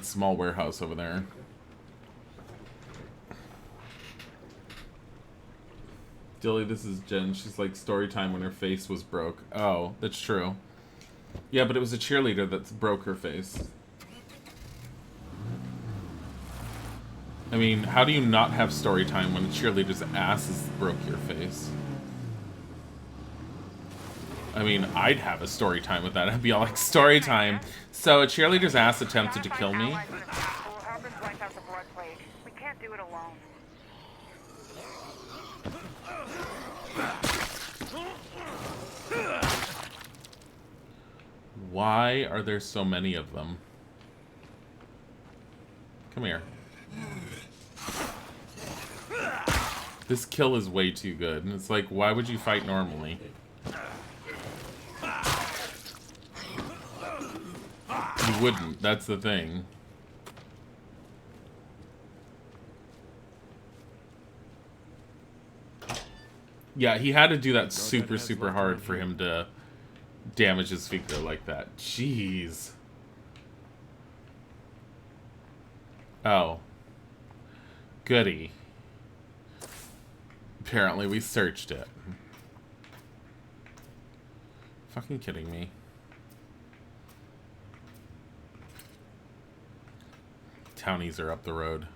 small warehouse over there. Dilly, this is Jen. She's like, story time when her face was broke. Oh, that's true. Yeah, but it was a cheerleader that broke her face. I mean, how do you not have story time when a cheerleader's asses broke your face? I mean, I'd have a story time with that. I'd be all like, story time. So a cheerleader's ass attempted to kill me. We can't do it alone. Why are there so many of them? Come here. This kill is way too good. And it's like, why would you fight normally? You wouldn't. That's the thing. Yeah, he had to do that super hard for him to damage his finger like that. Jeez. Oh. Goody. Apparently we searched it. Fucking kidding me. Townies are up the road.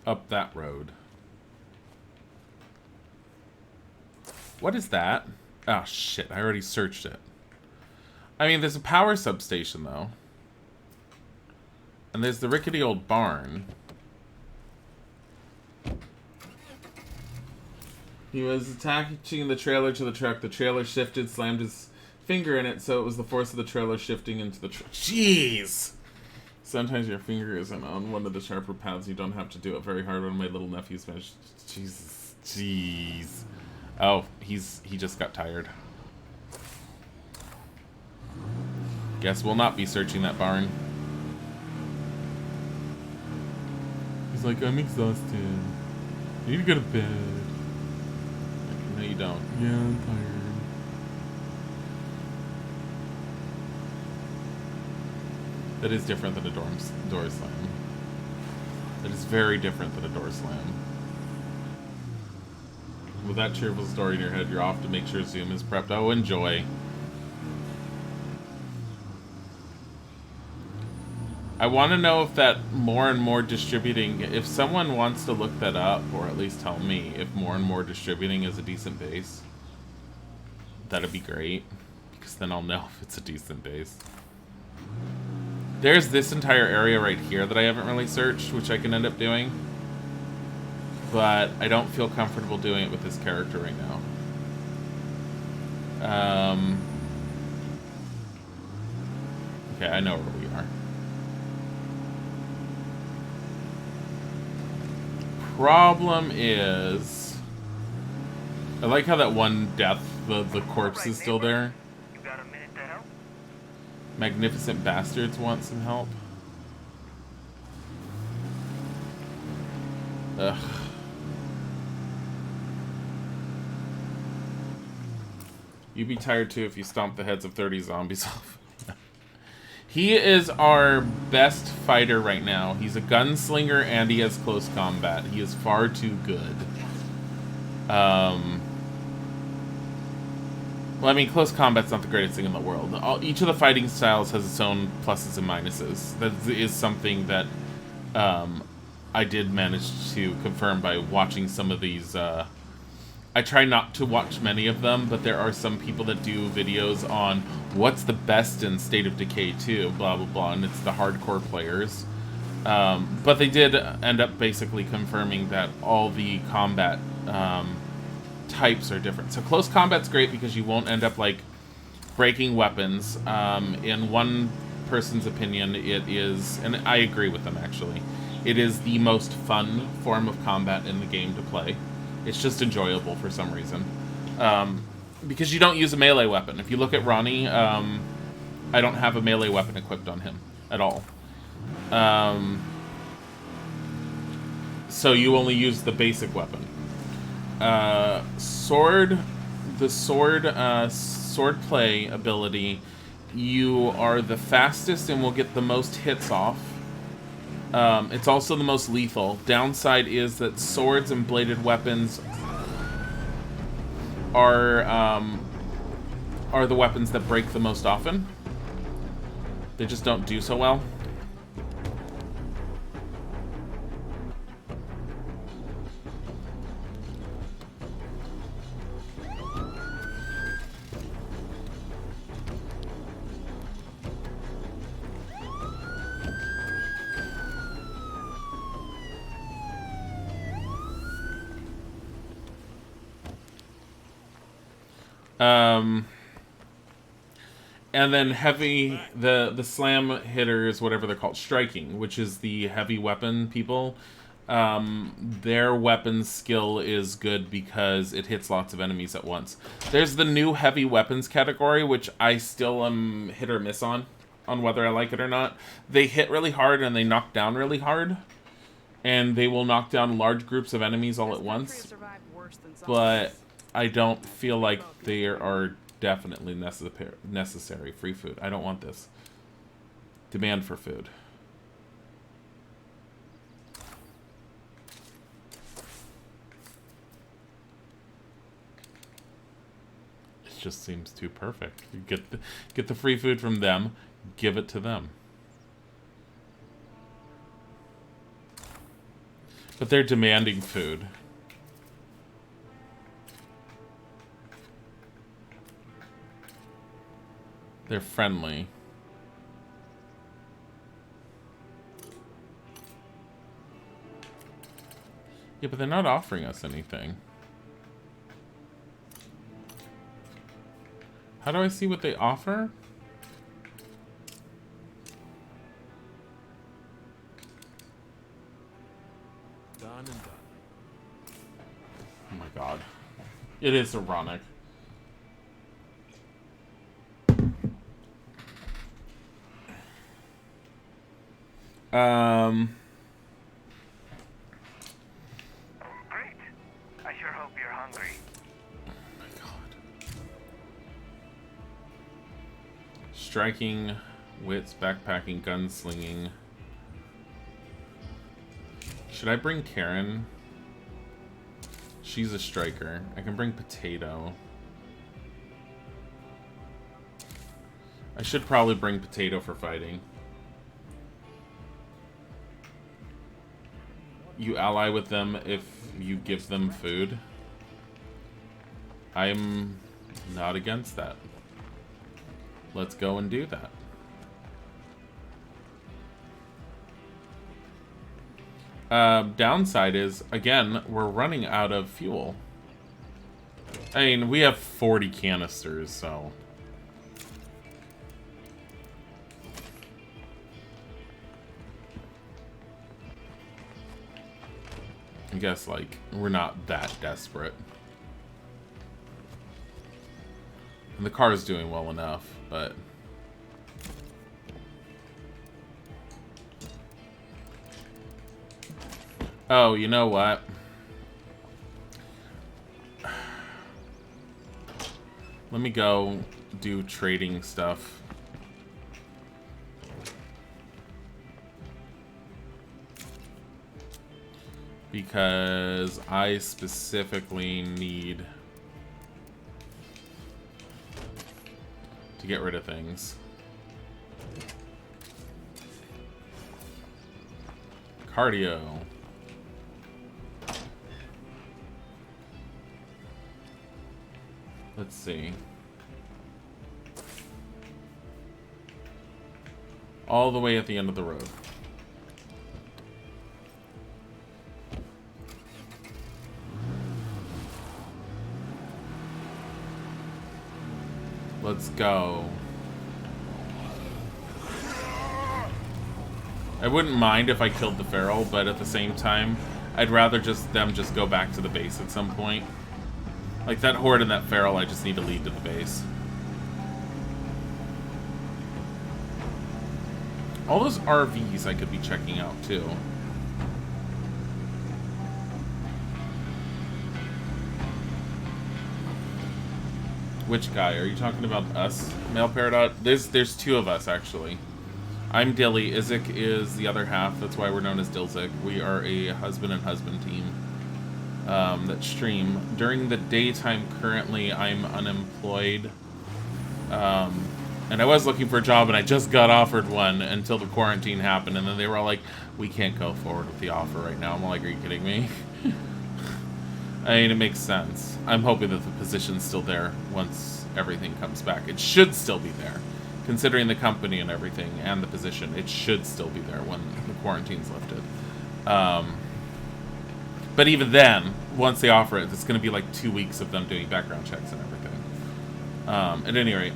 Up that road. What is that? Oh shit, I already searched it. I mean, there's a power substation though. And there's the rickety old barn. He was attaching the trailer to the truck. The trailer shifted, slammed his finger in it, so it was the force of the trailer shifting into the truck. Jeez! Sometimes your finger isn't on one of the sharper paths. You don't have to do it very hard. One of my little nephews finished. Jesus. Jeez. Oh, he just got tired. Guess we'll not be searching that barn. He's like, I'm exhausted. I need to go to bed. Like, no, you don't. Yeah, I'm tired. That is different than a door slam. That is very different than a door slam. With that cheerful story in your head, you're off to make sure Zoom is prepped. Oh, enjoy. I want to know if that more and more distributing, if someone wants to look that up, or at least tell me if more and more distributing is a decent base. That'd be great, because then I'll know if it's a decent base. There's this entire area right here that I haven't really searched, which I can end up doing. But I don't feel comfortable doing it with this character right now. Okay, I know where we are. problem is... I like how that one death, the corpse is still there. You got a minute to help? Magnificent Bastards want some help. Ugh. You'd be tired too if you stomped the heads of 30 zombies off. He is our best fighter right now. He's a gunslinger and he has close combat. He is far too good. Well, I mean, close combat's not the greatest thing in the world. Each of the fighting styles has its own pluses and minuses. That is something that I did manage to confirm by watching some of these. I try not to watch many of them, but there are some people that do videos on what's the best in State of Decay 2, blah, blah, blah, and it's the hardcore players. But they did end up basically confirming that all the combat types are different. So close combat's great because you won't end up, like, breaking weapons. In one person's opinion, it is, and I agree with them, actually, it is the most fun form of combat in the game to play. It's just enjoyable for some reason. Because you don't use a melee weapon. If you look at Ronnie, I don't have a melee weapon equipped on him at all. So you only use the basic weapon. Sword play ability, you are the fastest and will get the most hits off. It's also the most lethal. Downside is that swords and bladed weapons are the weapons that break the most often. They just don't do so well. And then heavy, the slam hitters, whatever they're called, striking, which is the heavy weapon people. Their weapons skill is good because it hits lots of enemies at once. There's the new heavy weapons category, which I still am hit or miss on whether I like it or not. They hit really hard and they knock down really hard. And they will knock down large groups of enemies all at once. But I don't feel like they are definitely necessary. Free food. I don't want this. Demand for food. It just seems too perfect. You get the free food from them, give it to them. But they're demanding food. They're friendly. Yeah, but they're not offering us anything. How do I see what they offer? Done and done. Oh my god. It is ironic. Great. I sure hope you're hungry. Oh my god. Striking, wits, backpacking, gunslinging. Should I bring Karen? She's a striker. I can bring Potato. I should probably bring Potato for fighting. You ally with them if you give them food. I'm not against that. Let's go and do that. Downside is, again, we're running out of fuel. I mean, we have 40 canisters, so... I guess, like, we're not that desperate. And the car is doing well enough, but... Oh, you know what? Let me go do trading stuff. Because I specifically need to get rid of things. Cardio. Let's see. All the way at the end of the road. Let's go. I wouldn't mind if I killed the feral, but at the same time, I'd rather them just go back to the base at some point. Like that horde and that feral, I just need to lead to the base. All those RVs I could be checking out too. Which guy? Are you talking about us, Male Peridot? There's two of us actually. I'm Dilly. Izik is the other half. That's why we're known as Dilzik. We are a husband and husband team that stream during the daytime. Currently, I'm unemployed, and I was looking for a job, and I just got offered one until the quarantine happened, and then they were all like, "We can't go forward with the offer right now." I'm like, "Are you kidding me?" I mean, it makes sense. I'm hoping that the position's still there once everything comes back. It should still be there. Considering the company and everything, and the position, it should still be there when the quarantine's lifted. But even then, once they offer it, it's going to be like 2 weeks of them doing background checks and everything. At any rate,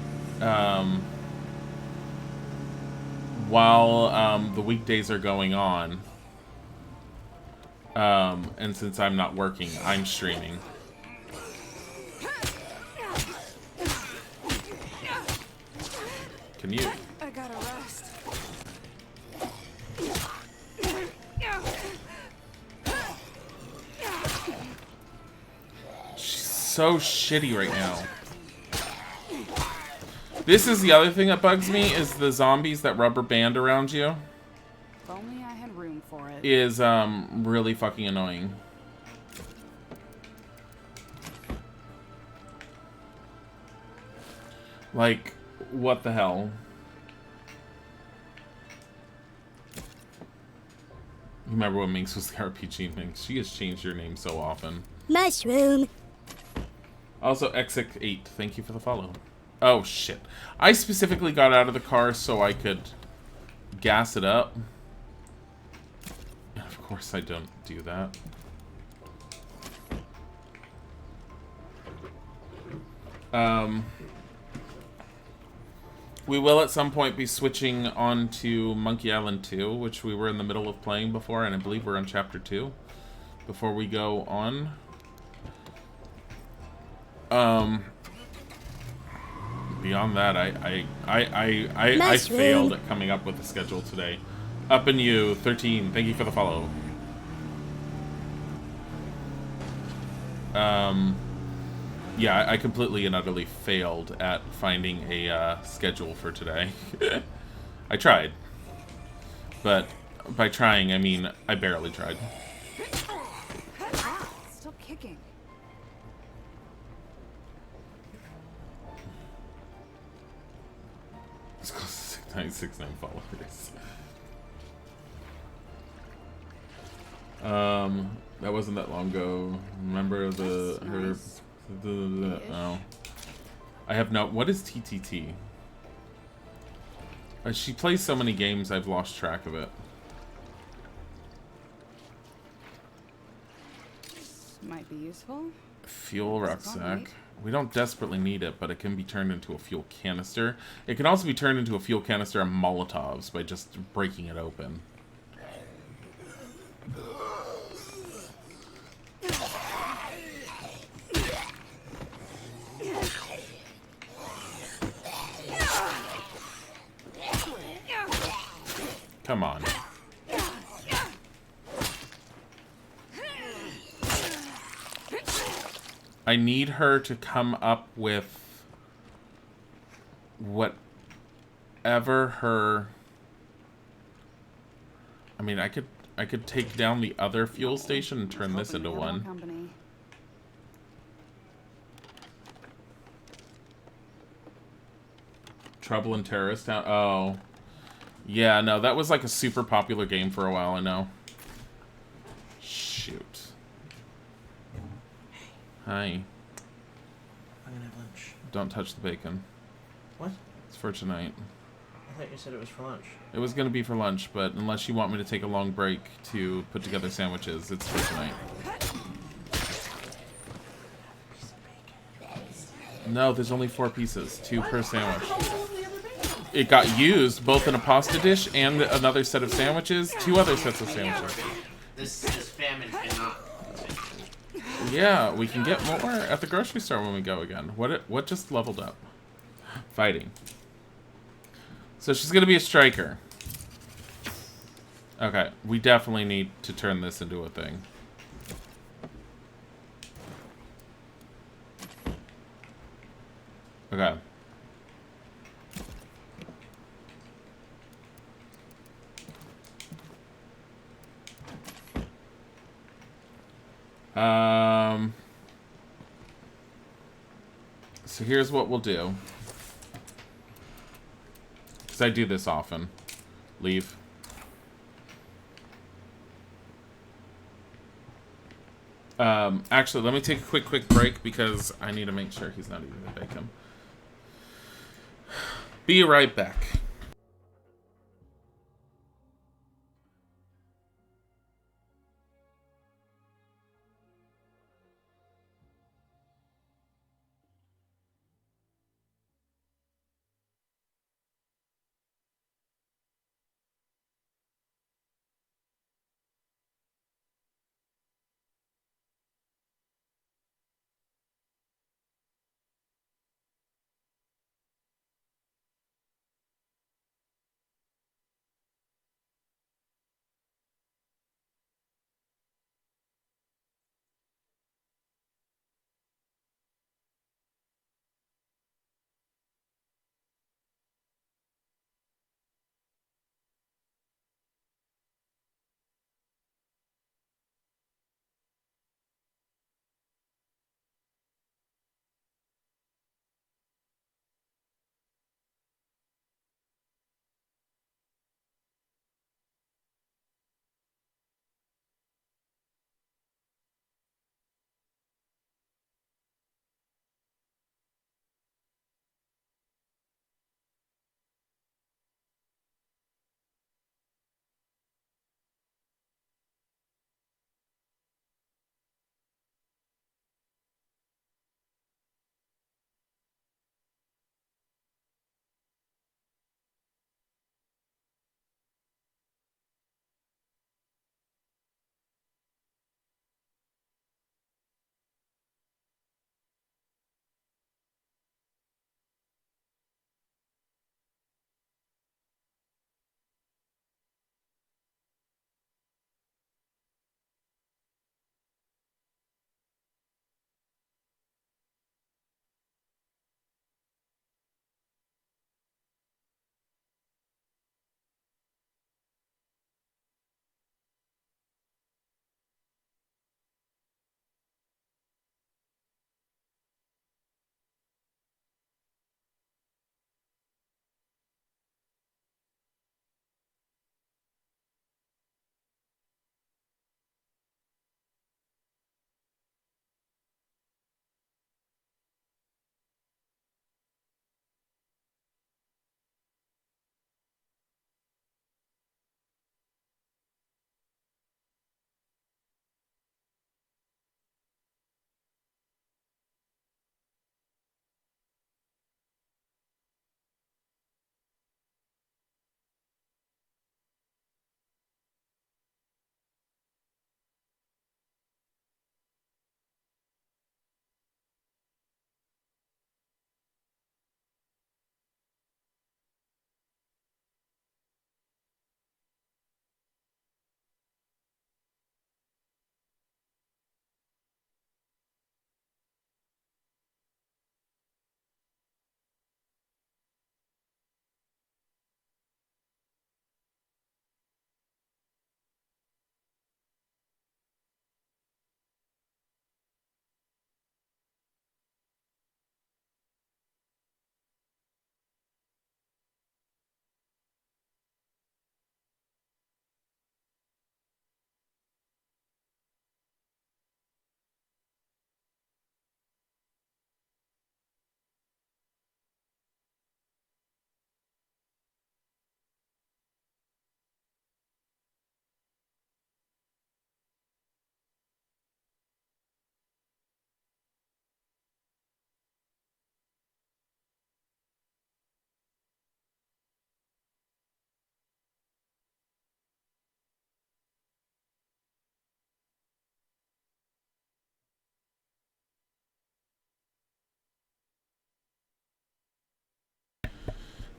while the weekdays are going on, and since I'm not working, I'm streaming. Can you? I gotta rest. She's so shitty right now. This is the other thing that bugs me, is the zombies that rubber band around you. If only I had room for it. Is really fucking annoying. Like, what the hell? You remember when Minx was the RPG Minx? She has changed her name so often. Mushroom. Also, Exic8, thank you for the follow. Oh, shit. I specifically got out of the car so I could gas it up. And of course I don't do that. We will at some point be switching on to Monkey Island 2, which we were in the middle of playing before, and I believe we're on Chapter 2 before we go on. Beyond that, I failed at coming up with a schedule today. Up and you, 13, thank you for the follow. Yeah, I completely and utterly failed at finding a schedule for today. I tried. But by trying, I mean, I barely tried. Still kicking. It's close to 6969 followers. That wasn't that long ago. Remember her... Oh. I have no... What is TTT? She plays so many games, I've lost track of it. Might be useful. Fuel rucksack. We don't desperately need it, but it can be turned into a fuel canister. It can also be turned into a fuel canister of Molotovs by just breaking it open. I need her to come up with whatever her... I mean, I could take down the other fuel station and turn this into one. Company. Trouble in Terrorist Town. Oh. Yeah, no, that was like a super popular game for a while, I know. Shoot. Hi. I'm gonna have lunch. Don't touch the bacon. What? It's for tonight. I thought you said it was for lunch. It was gonna be for lunch, but unless you want me to take a long break to put together sandwiches, it's for tonight. No, there's only 4 pieces. 2 per sandwich. It got used both in a pasta dish and another set of sandwiches. 2 other sets of sandwiches. This famine cannot. Yeah, we can get more at the grocery store when we go again. What just leveled up? Fighting. So she's gonna be a striker. Okay, we definitely need to turn this into a thing. Okay. So here's what we'll do. Because I do this often. Leave. Actually, let me take a quick break because I need to make sure he's not eating the bacon. Be right back.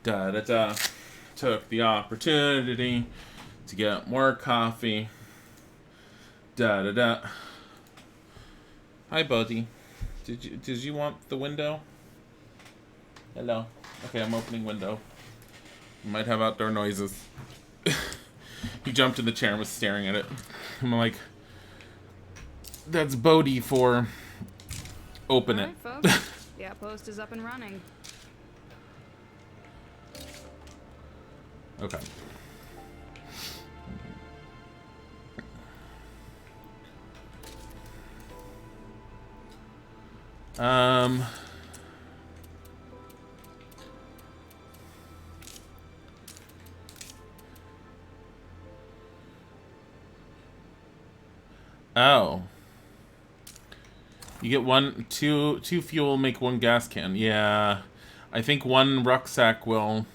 Da da da. Took the opportunity to get more coffee. Da da da. Hi, buddy. Did you want the window? Hello. Okay, I'm opening window. Might have outdoor noises. He jumped in the chair and was staring at it. I'm like, that's Bodhi for open it. All right, folks. The outpost is up and running. Okay. Oh. You get two fuel, make one gas can. Yeah. I think one rucksack will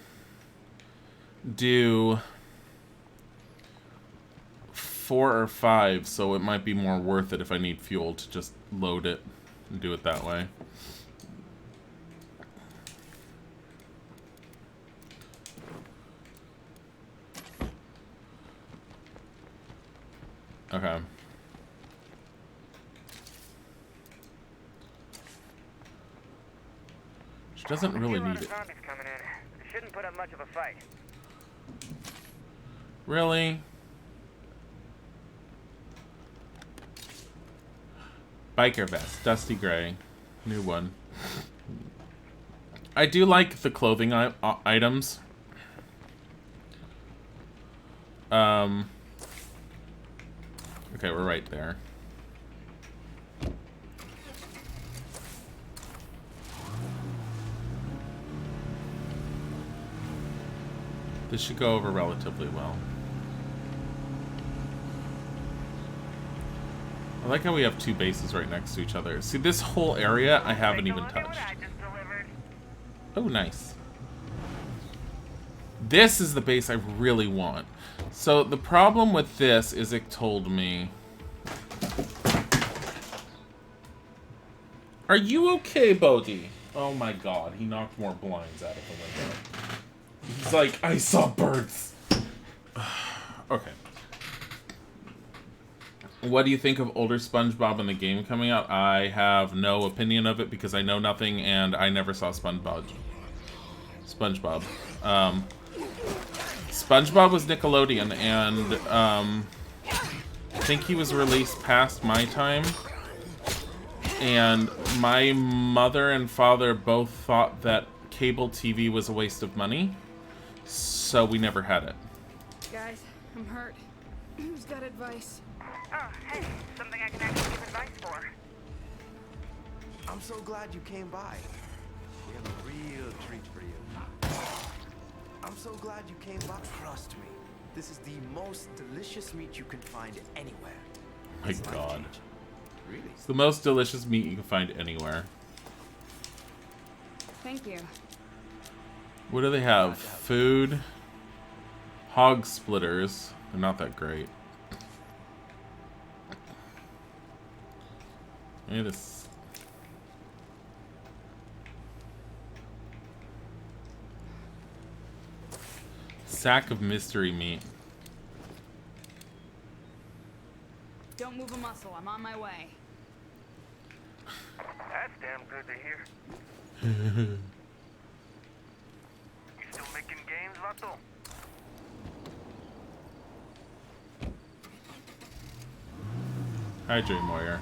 do 4 or 5, so it might be more worth it if I need fuel to just load it and do it that way. Okay. She doesn't really need it. Zombies coming in. They shouldn't put up much of a fight. Really? Biker vest, dusty gray, new one. I do like the clothing items. Okay, we're right there. This should go over relatively well. I like how we have 2 bases right next to each other. See, this whole area I haven't even touched. Oh, nice. This is the base I really want. So the problem with this is it told me... Are you okay, Bodhi? Oh my god, he knocked more blinds out of the window. He's like, I saw birds. Okay. What do you think of older SpongeBob in the game coming out? I have no opinion of it because I know nothing and I never saw SpongeBob. SpongeBob was Nickelodeon and I think he was released past my time. And my mother and father both thought that cable TV was a waste of money. So we never had it. Guys, I'm hurt. Who's got advice? Oh, hey, something I can actually give advice for. I'm so glad you came by. We have a real treat for you. I'm so glad you came by. Trust me, this is the most delicious meat you can find anywhere. My It's god. life-changing. Really? It's the most delicious meat you can find anywhere. Thank you. What do they have? Food. Hog splitters. They're not that great. Maybe this. Sack of mystery meat. Don't move a muscle. I'm on my way. That's damn good to hear. You still making games, Vato? Hi, Dream Warrior.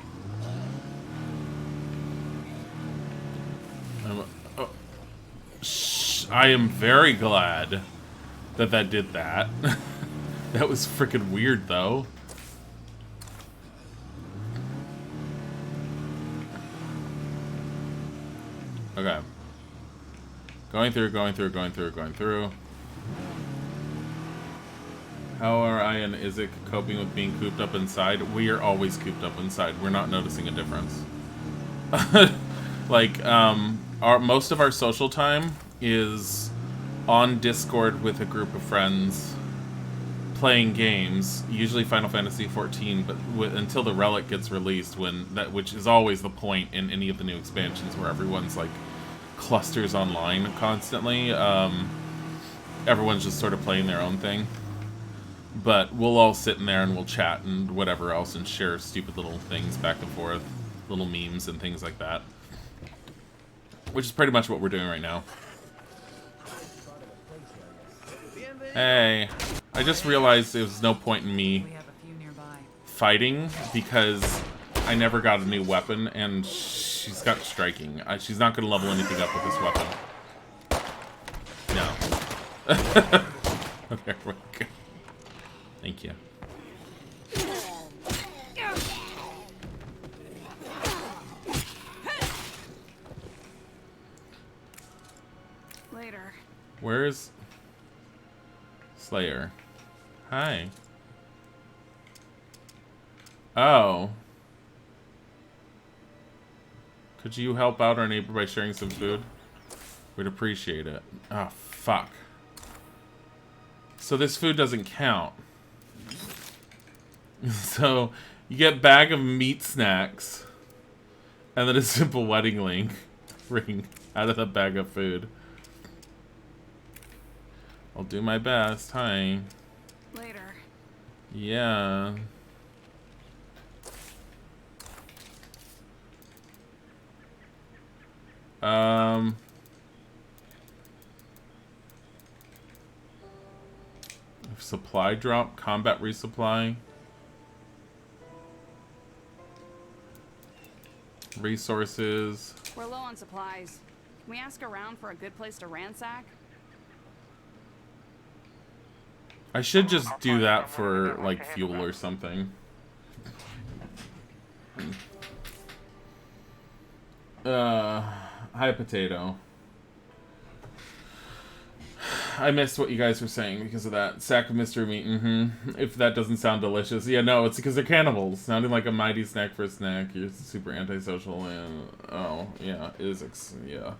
I am very glad that that did that. That was freaking weird, though. Okay. Going through. How are I and Isaac coping with being cooped up inside? We are always cooped up inside. We're not noticing a difference. Like, most of our social time is on Discord with a group of friends playing games, usually Final Fantasy XIV, but until the Relic gets released, which is always the point in any of the new expansions where everyone's like clusters online constantly. everyone's just sort of playing their own thing. But we'll all sit in there and we'll chat and whatever else and share stupid little things back and forth, little memes and things like that. Which is pretty much what we're doing right now. Hey, I just realized there was no point in me We have a few nearby. fighting because I never got a new weapon and she's got striking. She's not going to level anything up with this weapon. No. There we go. Thank you. Later. Where's Slayer? Hi. Oh. Could you help out our neighbor by sharing some food? We'd appreciate it. Oh, fuck. So this food doesn't count. So you get bag of meat snacks and then a simple wedding ring out of the bag of food. I'll do my best. Hi. Later. Yeah. Supply drop, combat resupply. Resources. We're low on supplies. Can we ask around for a good place to ransack? I should just do that for, like, fuel or something. Hi, Potato. I missed what you guys were saying because of that. Sack of mystery meat, If that doesn't sound delicious. Yeah, no, it's because they're cannibals. Sounding like a mighty snack for a snack. You're super antisocial and... Oh, yeah, it is... yeah.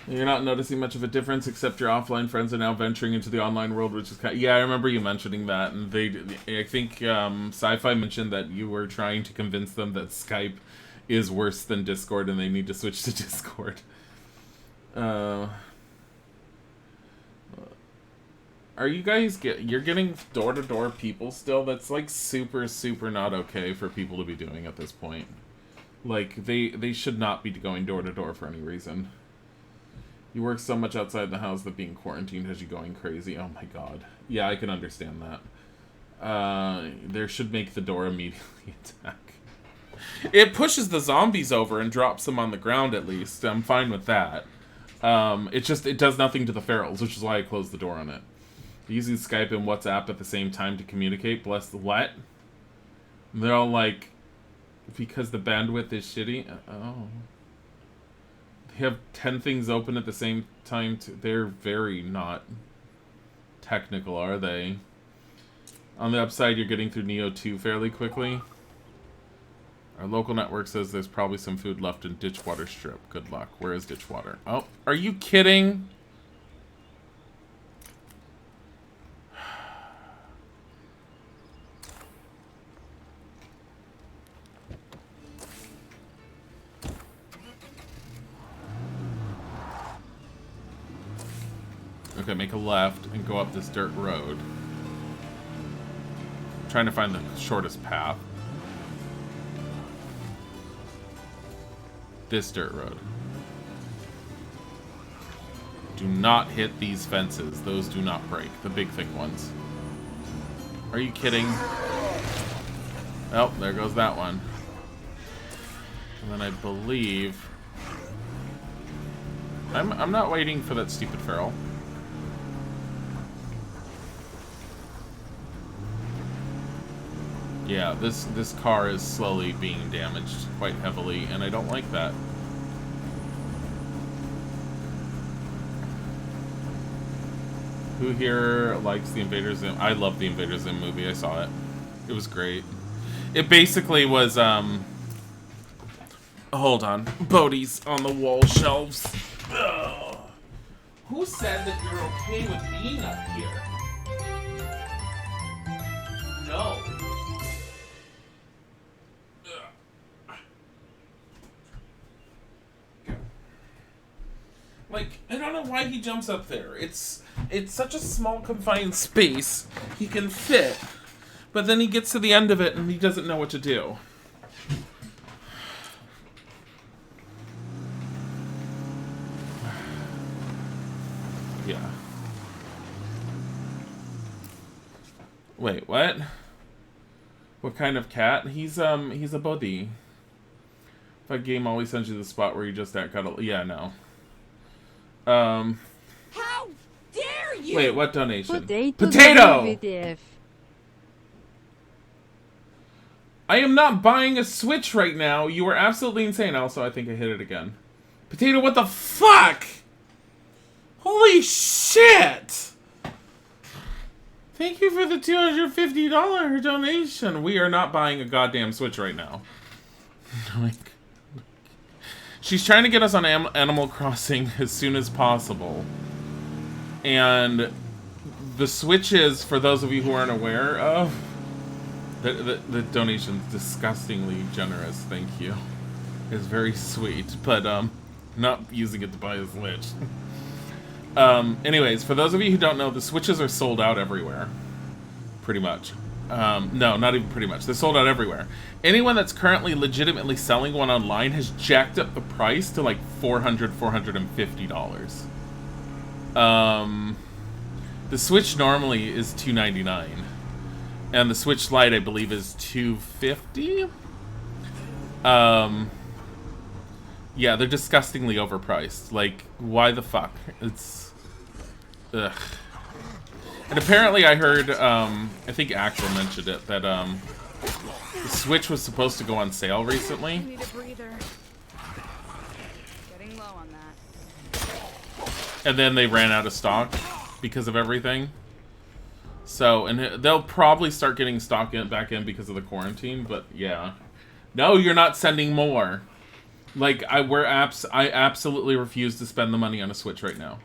You're not noticing much of a difference, except your offline friends are now venturing into the online world, which is kind of... Yeah, I remember you mentioning that, and I think Sci-Fi mentioned that you were trying to convince them that Skype is worse than Discord and they need to switch to Discord. Are you guys you're getting door-to-door people still? That's like super, super not okay for people to be doing at this point. Like, they should not be going door-to-door for any reason. You work so much outside the house that being quarantined has you going crazy. Oh my god. Yeah, I can understand that. There should make the door immediately attack. It pushes the zombies over and drops them on the ground at least. I'm fine with that. It does nothing to the ferals, which is why I closed the door on it. Using Skype and WhatsApp at the same time to communicate. Bless the what? They're all like, because the bandwidth is shitty. Oh. They have 10 things open at the same time. They're very not technical, are they? On the upside, you're getting through Neo 2 fairly quickly. Our local network says there's probably some food left in Ditchwater Strip. Good luck. Where is Ditchwater? Oh, are you kidding? Okay, make a left and go up this dirt road. I'm trying to find the shortest path. This dirt road. Do not hit these fences. Those do not break. The big thick ones. Are you kidding? Oh, there goes that one. And then I believe... I'm not waiting for that stupid feral. Yeah, this car is slowly being damaged quite heavily, and I don't like that. Who here likes the Invader Zim? I love the Invader Zim movie. I saw it. It was great. It basically was, hold on. Bodhi's on the wall shelves. Ugh. Who said that you're okay with being up here? No. Like, I don't know why he jumps up there. It's It's such a small confined space. He can fit. But then he gets to the end of it and he doesn't know what to do. Yeah. Wait, what? What kind of cat? He's a buddy. If a game always sends you the spot where you just at cuddle. Yeah, no. How dare you? Wait, what donation? Potato! I am not buying a Switch right now. You are absolutely insane. Also, I think I hit it again. Potato, what the fuck? Holy shit! Thank you for the $250 donation. We are not buying a goddamn Switch right now. Like, she's trying to get us on Animal Crossing as soon as possible. And the Switches, for those of you who aren't aware of, the donation's disgustingly generous, thank you. It's very sweet, but not using it to buy a Switch. Anyways, for those of you who don't know, the Switches are sold out everywhere. Pretty much. No, not even pretty much. They're sold out everywhere. Anyone that's currently legitimately selling one online has jacked up the price to like $400, $450. The Switch normally is $299. And the Switch Lite, I believe, is $250. Yeah, they're disgustingly overpriced. Like, why the fuck? It's... Ugh. And apparently I heard, I think Axel mentioned it, that, the Switch was supposed to go on sale recently. I need a breather. Getting low on that. And then they ran out of stock because of everything. So, and they'll probably start getting stock back in because of the quarantine, but yeah. No, you're not sending more. Like, I absolutely refuse to spend the money on a Switch right now.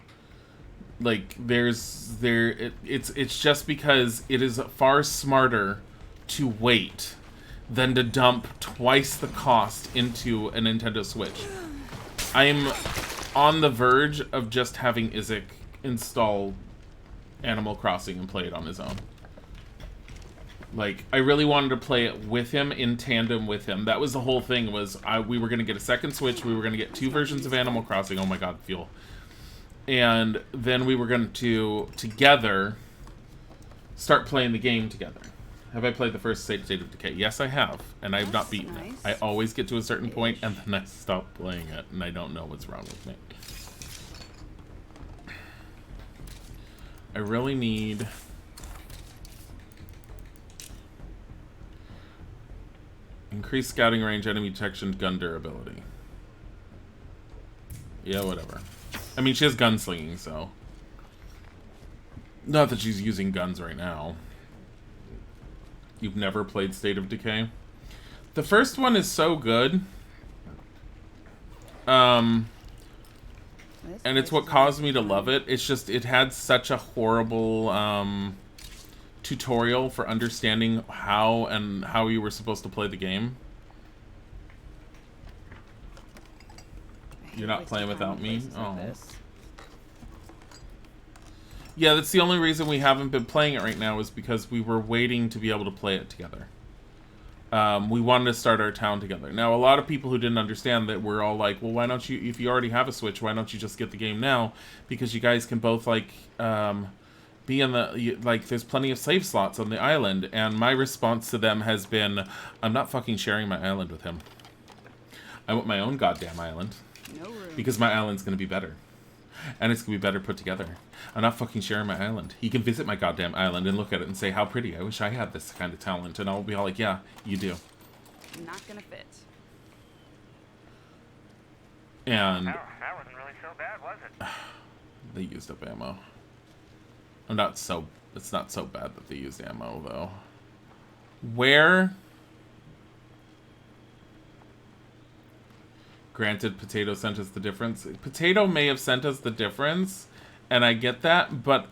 Like, it's just because it is far smarter to wait than to dump twice the cost into a Nintendo Switch. I'm on the verge of just having Isaac install Animal Crossing and play it on his own. Like, I really wanted to play it with him, in tandem with him. That was the whole thing, was we were going to get a second Switch, we were going to get 2 versions of Animal Crossing, oh my god, fuel. And then we were going to, together, start playing the game together. Have I played the first State of Decay? Yes, I have, and I have not beaten it. I always get to a certain point, and then I stop playing it, and I don't know what's wrong with me. I really need... increased scouting range, enemy detection, gun durability. Yeah, whatever. I mean, she has gunslinging, so... Not that she's using guns right now. You've never played State of Decay? The first one is so good. And it's what caused me to love it. It's just, it had such a horrible tutorial for understanding how you were supposed to play the game. You're not playing without me? Oh. Yeah, that's the only reason we haven't been playing it right now, is because we were waiting to be able to play it together. We wanted to start our town together. Now, a lot of people who didn't understand that were all like, well, why don't you, if you already have a Switch, why don't you just get the game now? Because you guys can both, like, be in the, like, there's plenty of save slots on the island. And my response to them has been, I'm not fucking sharing my island with him. I want my own goddamn island. No room. Because my island's going to be better. And it's going to be better put together. I'm not fucking sharing my island. He can visit my goddamn island and look at it and say, how pretty. I wish I had this kind of talent. And I'll be all like, yeah, you do. Not gonna fit. And... That wasn't really so bad, was it? They used up ammo. It's not so bad that they used ammo, though. Where... Granted, Potato sent us the difference. Potato may have sent us the difference, and I get that, but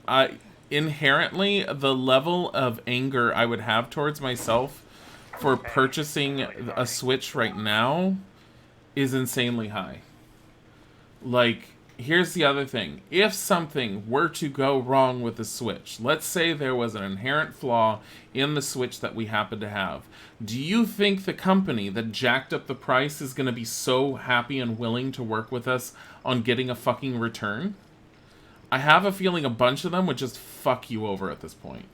inherently, the level of anger I would have towards myself for purchasing a Switch right now is insanely high. Like, here's the other thing. If something were to go wrong with the Switch, let's say there was an inherent flaw in the Switch that we happen to have, do you think the company that jacked up the price is going to be so happy and willing to work with us on getting a fucking return? I have a feeling a bunch of them would just fuck you over at this point.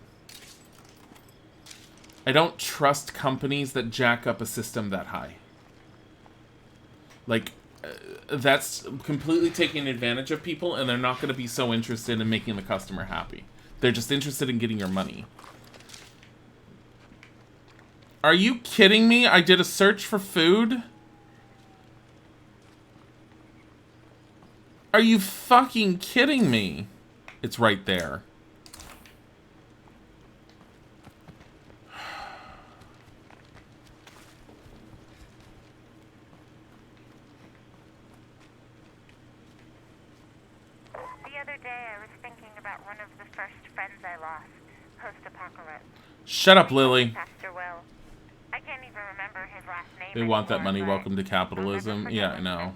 I don't trust companies that jack up a system that high. Like, that's completely taking advantage of people, and they're not going to be so interested in making the customer happy. They're just interested in getting your money. Are you kidding me? I did a search for food? Are you fucking kidding me? It's right there. One of the first friends I lost, post-apocalypse. Shut up, Lily. Pastor Will. I can't even remember his last name. They want that money. Welcome to capitalism. Yeah, I know.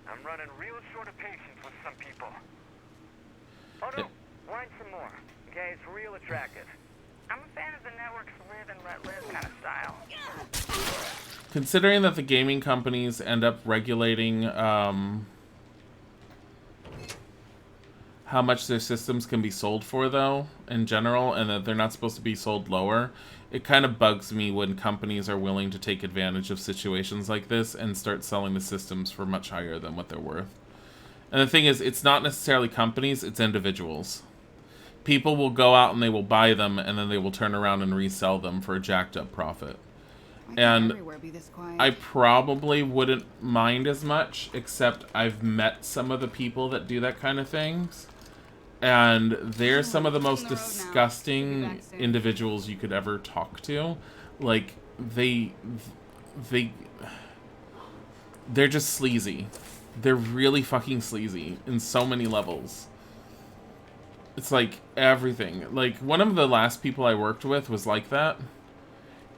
I'm running real short of patience with some people. Oh no, wine some more. Okay, it's real attractive. I'm a fan of the network's live and let live kind of style. Considering that the gaming companies end up regulating how much their systems can be sold for, though, in general, and that they're not supposed to be sold lower, it kind of bugs me when companies are willing to take advantage of situations like this and start selling the systems for much higher than what they're worth. And the thing is, it's not necessarily companies, it's individuals. People will go out and they will buy them, and then they will turn around and resell them for a jacked up profit. And I probably wouldn't mind as much, except I've met some of the people that do that kind of things. And they're some of the most disgusting individuals you could ever talk to. Like, they're just sleazy. They're really fucking sleazy in so many levels. It's like everything. Like, one of the last people I worked with was like that.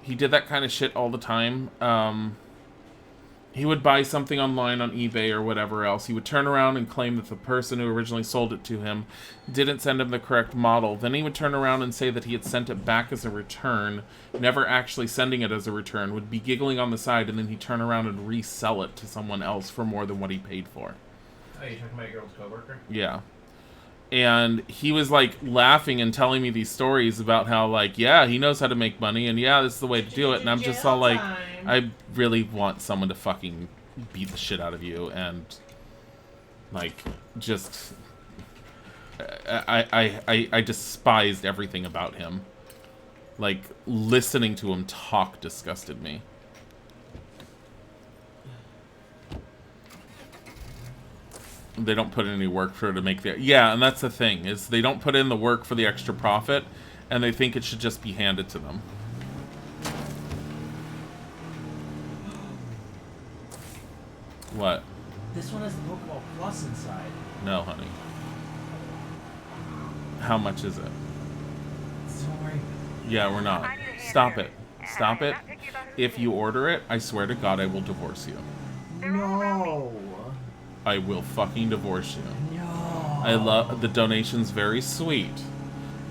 He did that kind of shit all the time. He would buy something online on eBay or whatever else. He would turn around and claim that the person who originally sold it to him didn't send him the correct model. Then he would turn around and say that he had sent it back as a return, never actually sending it as a return, would be giggling on the side, and then he'd turn around and resell it to someone else for more than what he paid for. Oh, you're talking about your old coworker? Yeah. And he was, like, laughing and telling me these stories about how, like, yeah, he knows how to make money, and yeah, this is the way to do it. And I'm just all like, I really want someone to fucking beat the shit out of you and, like, just... I despised everything about him. Like, listening to him talk disgusted me. They don't put in any work for it to make the... Yeah, and that's the thing, is they don't put in the work for the extra profit, and they think it should just be handed to them. What? This one has the Pokeball Plus inside. No, honey. How much is it? Sorry. Yeah, we're not. Stop it. Stop it. If you order it, I swear to God I will divorce you. No. I will fucking divorce you. No. I love the donation's very sweet,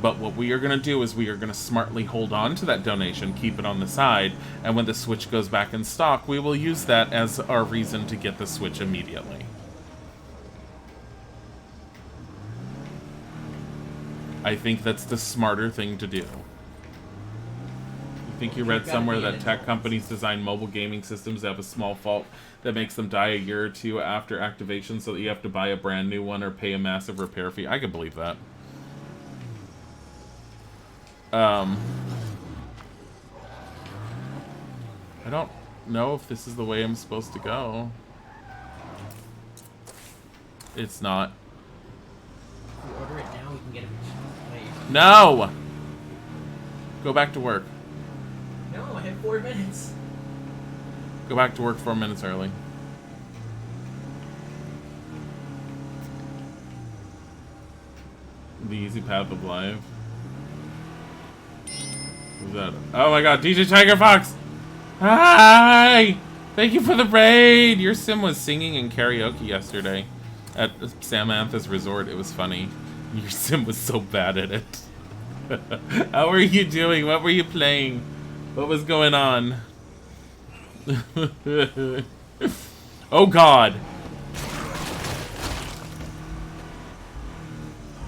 but what we are going to do is we are going to smartly hold on to that donation, keep it on the side, and when the Switch goes back in stock, we will use that as our reason to get the Switch immediately. I think that's the smarter thing to do. I think you read somewhere that tech companies design mobile gaming systems that have a small fault that makes them die a year or two after activation, so that you have to buy a brand new one or pay a massive repair fee. I could believe that. I don't know if this is the way I'm supposed to go. It's not. If we order it now, we can get it late. No! Go back to work. No, I have 4 minutes. Go back to work 4 minutes early. The easy path of life. Who's that? Oh my god, DJ Tiger Fox! Hi! Thank you for the raid! Your sim was singing in karaoke yesterday at Samantha's resort. It was funny. Your sim was so bad at it. How were you doing? What were you playing? What was going on? Oh god!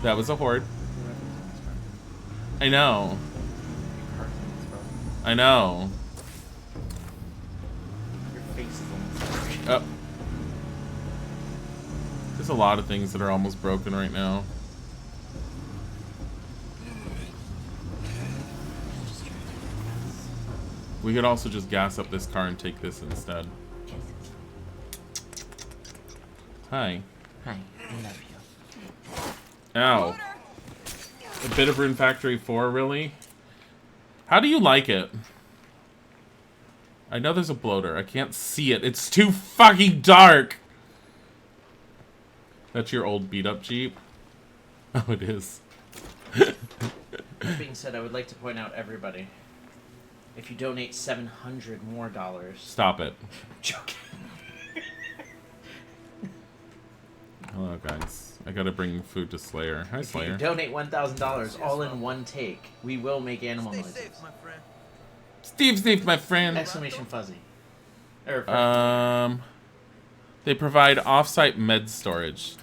That was a horde. I know. I know. Your face is almost broken. Oh. There's a lot of things that are almost broken right now. We could also just gas up this car and take this instead. Hi. Hi, I love you. Ow. A bit of Rune Factory 4, really? How do you like it? I know there's a bloater. I can't see it. It's too fucking dark! That's your old beat-up Jeep? Oh, it is. That being said, I would like to point out, everybody, if you donate $700 more... Stop it. Joking. Hello, guys. I gotta bring food to Slayer. Hi, If you Slayer. donate $1,000 all in one take, we will make animal noises. Steve, my friend. Exclamation fuzzy. Or they provide off-site med storage.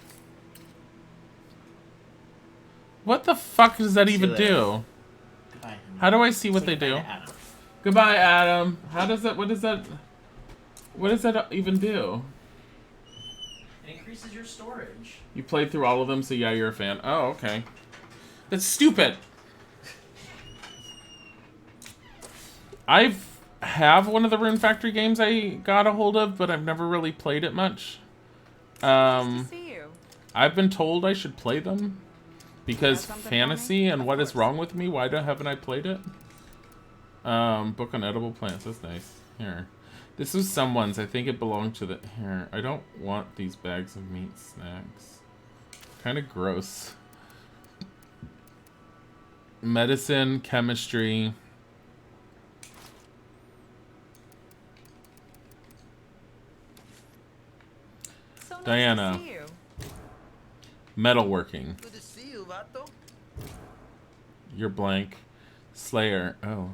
What the fuck does that even do? Goodbye. How do I see what they do? Goodbye, Adam. How does that? What does that even do? It increases your storage. You played through all of them, so yeah, you're a fan. Oh, okay. That's stupid. I have one of the Rune Factory games I got a hold of, but I've never really played it much. Nice to see you. I've been told I should play them because fantasy and what is wrong with me? Why haven't I played it? Book on edible plants. That's nice. Here. This was someone's. I think it belonged to the... Here. I don't want these bags of meat snacks. Kind of gross. Medicine, chemistry. So nice Diana. to see you. Metalworking. Good to see you, vato. You're blank. Slayer. Oh.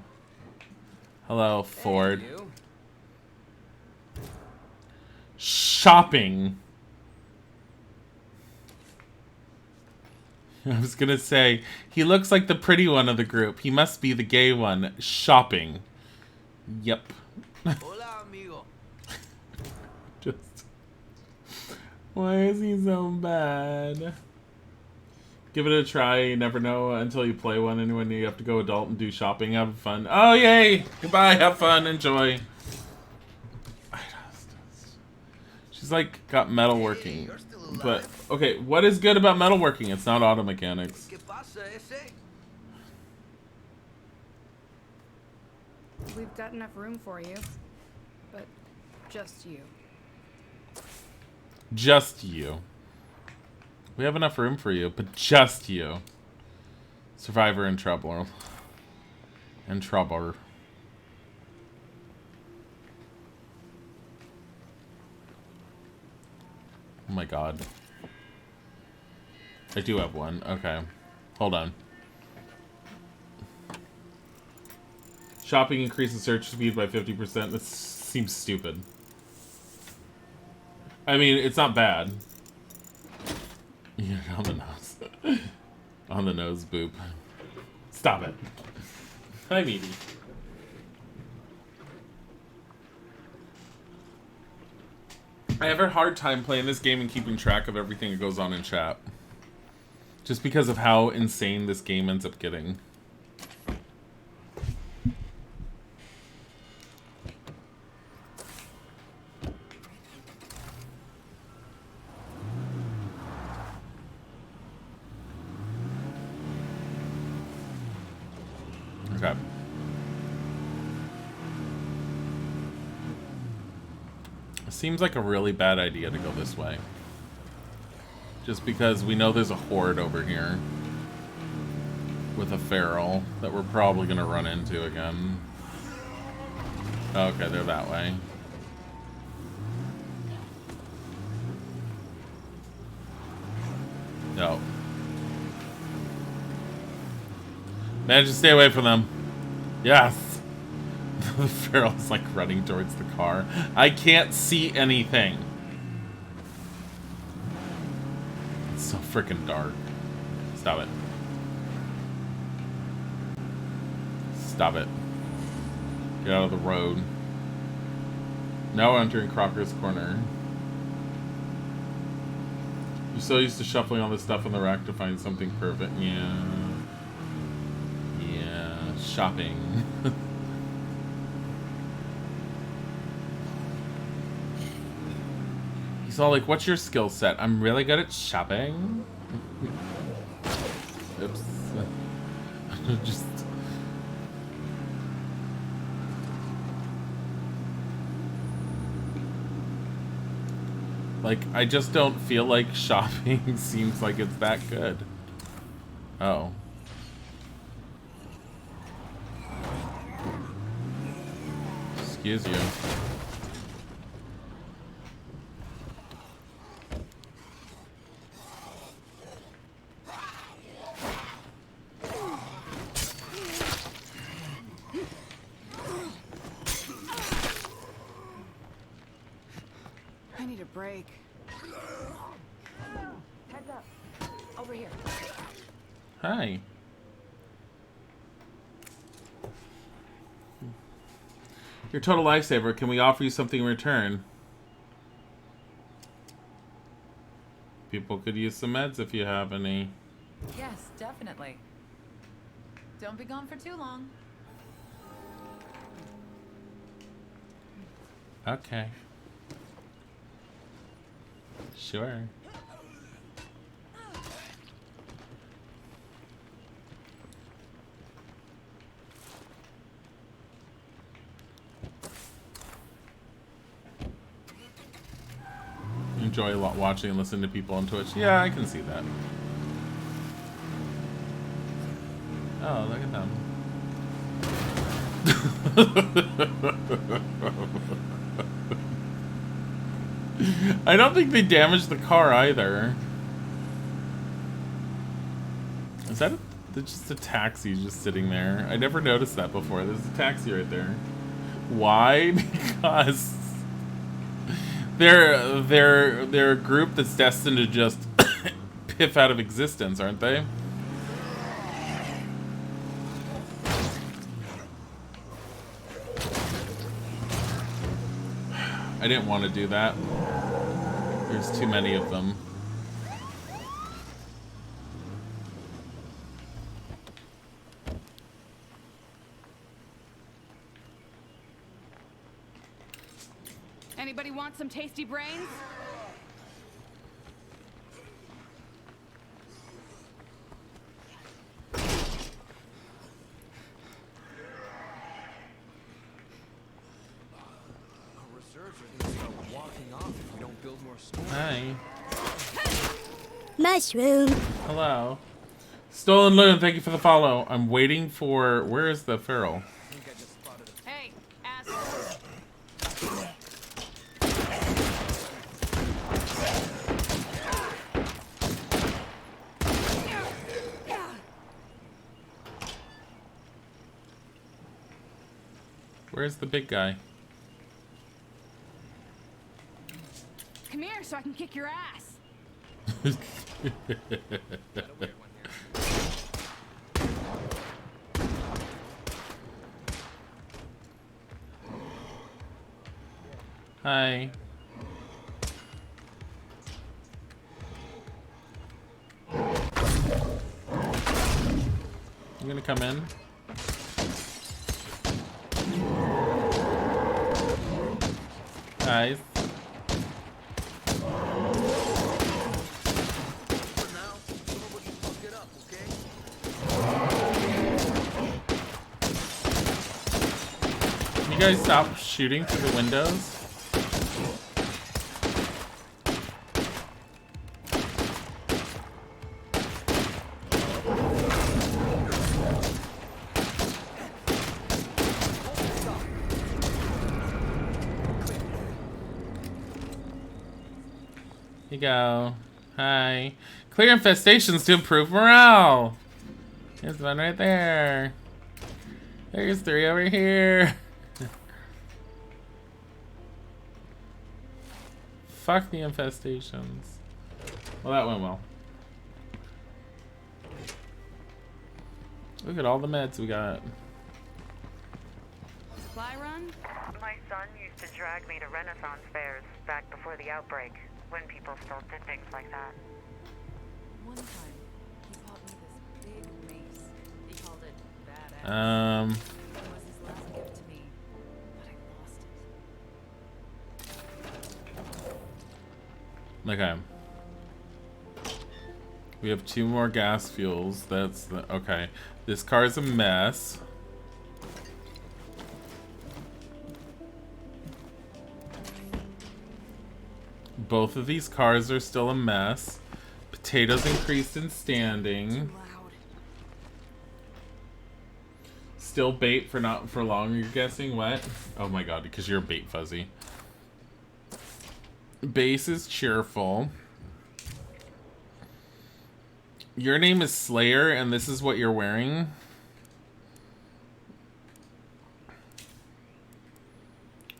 Hello, Ford. Hey, you. Shopping. I was gonna say, he looks like the pretty one of the group. He must be the gay one. Shopping. Yep. Hola, amigo. Just... Why is he so bad? Give it a try. You never know until you play one. And when you have to go adult and do shopping, have fun. Oh, yay! Goodbye. Have fun. Enjoy. She's like got metalworking. But, okay, what is good about metalworking? It's not auto mechanics. We've got enough room for you, but just you. Just you. We have enough room for you, but just you. Survivor in trouble. In trouble. Oh my god. I do have one. Okay. Hold on. Shopping increases search speed by 50%. This seems stupid. I mean, it's not bad. Yeah, on the nose. On the nose, boop. Stop it. Hi, Meaty. I have a hard time playing this game and keeping track of everything that goes on in chat. Just because of how insane this game ends up getting. Okay. Seems like a really bad idea to go this way. Just because we know there's a horde over here. With a feral that we're probably going to run into again. Okay, they're that way. No. Manage to stay away from them. Yes. The feral's like running towards the car. I can't see anything. It's so freaking dark. Stop it. Stop it. Get out of the road. Now entering Crocker's Corner. You're so used to shuffling all this stuff on the rack to find something perfect. Yeah. Yeah. Shopping. He's all like, what's your skill set? I'm really good at shopping. Oops. Just... Like, I just don't feel like shopping seems like it's that good. Oh. Excuse you. I need a break. Heads up. Over here. Hi. You're a total lifesaver. Can we offer you something in return? People could use some meds if you have any. Yes, definitely. Don't be gone for too long. Okay. Sure. Enjoy a lot watching and listening to people on Twitch. Yeah, I can see that. Oh, look at them. I don't think they damaged the car either. Is that just a taxi just sitting there? I never noticed that before. There's a taxi right there. Why? Because they're a group that's destined to just piff out of existence, aren't they? I didn't want to do that. There's too many of them. Anybody want some tasty brains? Hi. Mushroom. Hello. Stolen Loon, thank you for the follow. I'm waiting for... Where is the feral? Hey, asshole. Where's the big guy? Come here so I can kick your ass. Hi. You gonna come in? Guys. Can you guys stop shooting through the windows? Here you go. Hi. Clear infestations to improve morale. There's one right there. There's 3 over here. Fuck the infestations. Well, that went well. Look at all the meds we got. Supply run? My son used to drag me to Renaissance fairs back before the outbreak, when people still did things like that. One time, he bought me this big mace. He called it badass. Um. It was his last gift to me, but I lost it. Okay. We have 2 more gas fuels. That's the okay. This car's a mess. Both of these cars are still a mess. Potatoes increased in standing. Still bait for not for long, you're guessing? What? Oh my god, because you're a bait fuzzy. Base is cheerful. Your name is Slayer, and this is what you're wearing?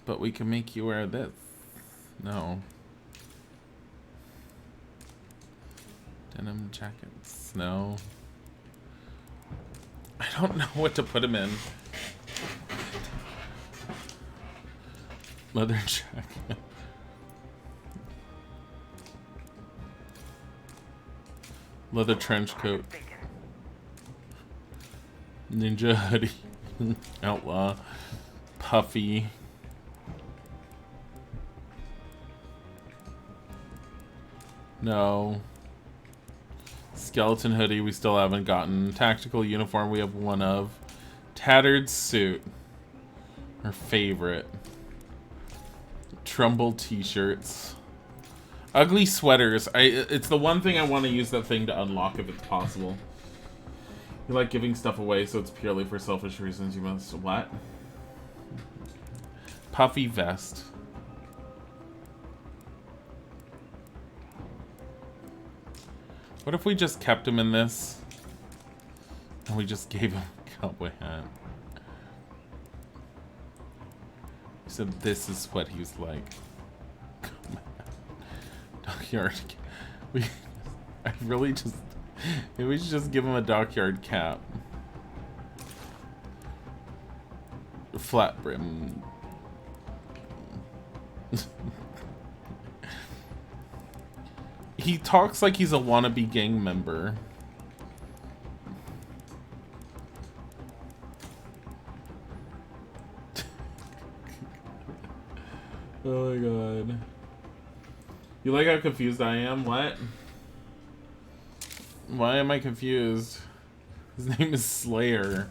But we can make you wear this. No. Denim jackets. No. I don't know what to put him in. Leather jacket. Leather trench coat. Ninja hoodie. Outlaw. Puffy. No. Skeleton hoodie we still haven't gotten. Tactical uniform we have 1 of. Tattered suit. Her favorite. Trumbull t-shirts. Ugly sweaters. It's the one thing I want to use that thing to unlock if it's possible. You like giving stuff away, so it's purely for selfish reasons. You must... What? Puffy vest. What if we just kept him in this? And we just gave him a cowboy hat. So this is what he was like. Dockyard. I really just... Maybe we should just give him a dockyard cap. Flat brim. He talks like he's a wannabe gang member. Oh my god. You like how confused I am? What? Why am I confused? His name is Slayer.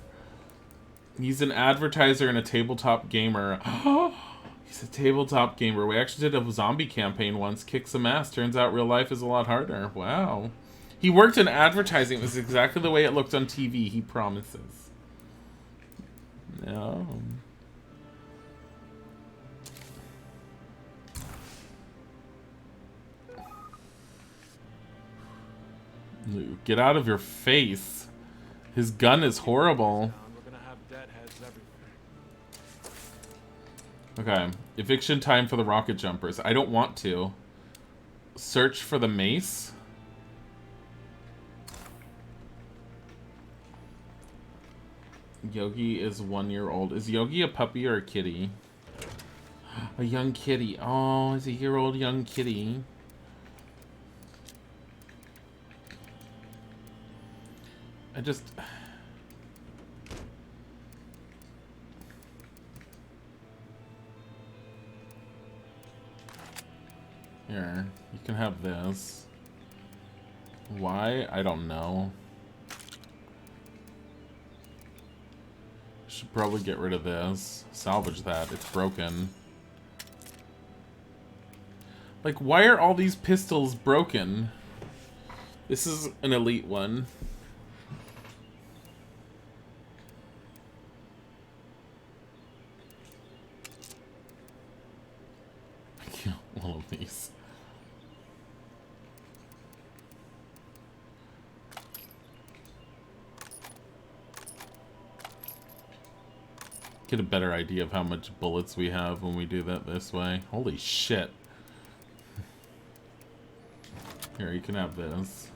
He's an advertiser and a tabletop gamer. He's a tabletop gamer. We actually did a zombie campaign once. Kick some ass. Turns out real life is a lot harder. Wow. He worked in advertising. It was exactly the way it looked on TV. He promises. No. Get out of your face. His gun is horrible. We're gonna have deadheads everywhere. Okay. Eviction time for the rocket jumpers. I don't want to. Search for the mace. Yogi is 1 year old. Is Yogi a puppy or a kitty? A young kitty. Oh, he's a year-old young kitty. I just... Here, you can have this. Why? I don't know. Should probably get rid of this. Salvage that. It's broken. Like, why are all these pistols broken? This is an elite one. I kill all of these. Get a better idea of how much bullets we have when we do that this way. Holy shit. Here, you can have this.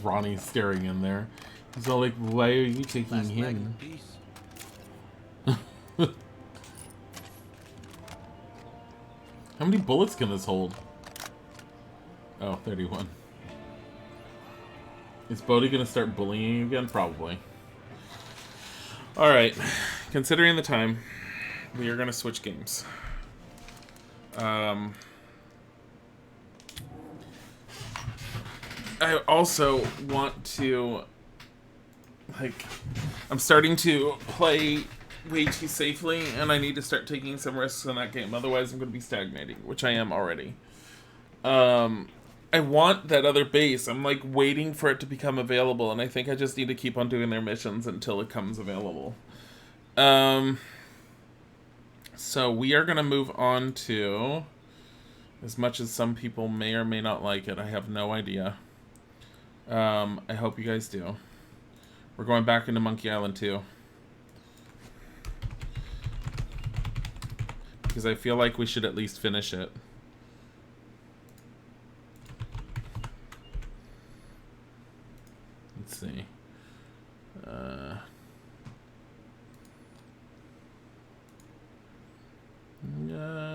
Ronnie's staring in there. He's all like, why are you taking him? How many bullets can this hold? Oh, 31. Is Bodhi gonna start bullying you again? Probably. Alright. Considering the time, we are gonna switch games. I also want to... Like, I'm starting to play way too safely, and I need to start taking some risks in that game. Otherwise, I'm going to be stagnating, which I am already. I want that other base. I'm, like, waiting for it to become available, and I think I just need to keep on doing their missions until it comes available. So we are going to move on to, as much as some people may or may not like it, I have no idea. I hope you guys do. We're going back into Monkey Island 2. Because I feel like we should at least finish it. Let's see.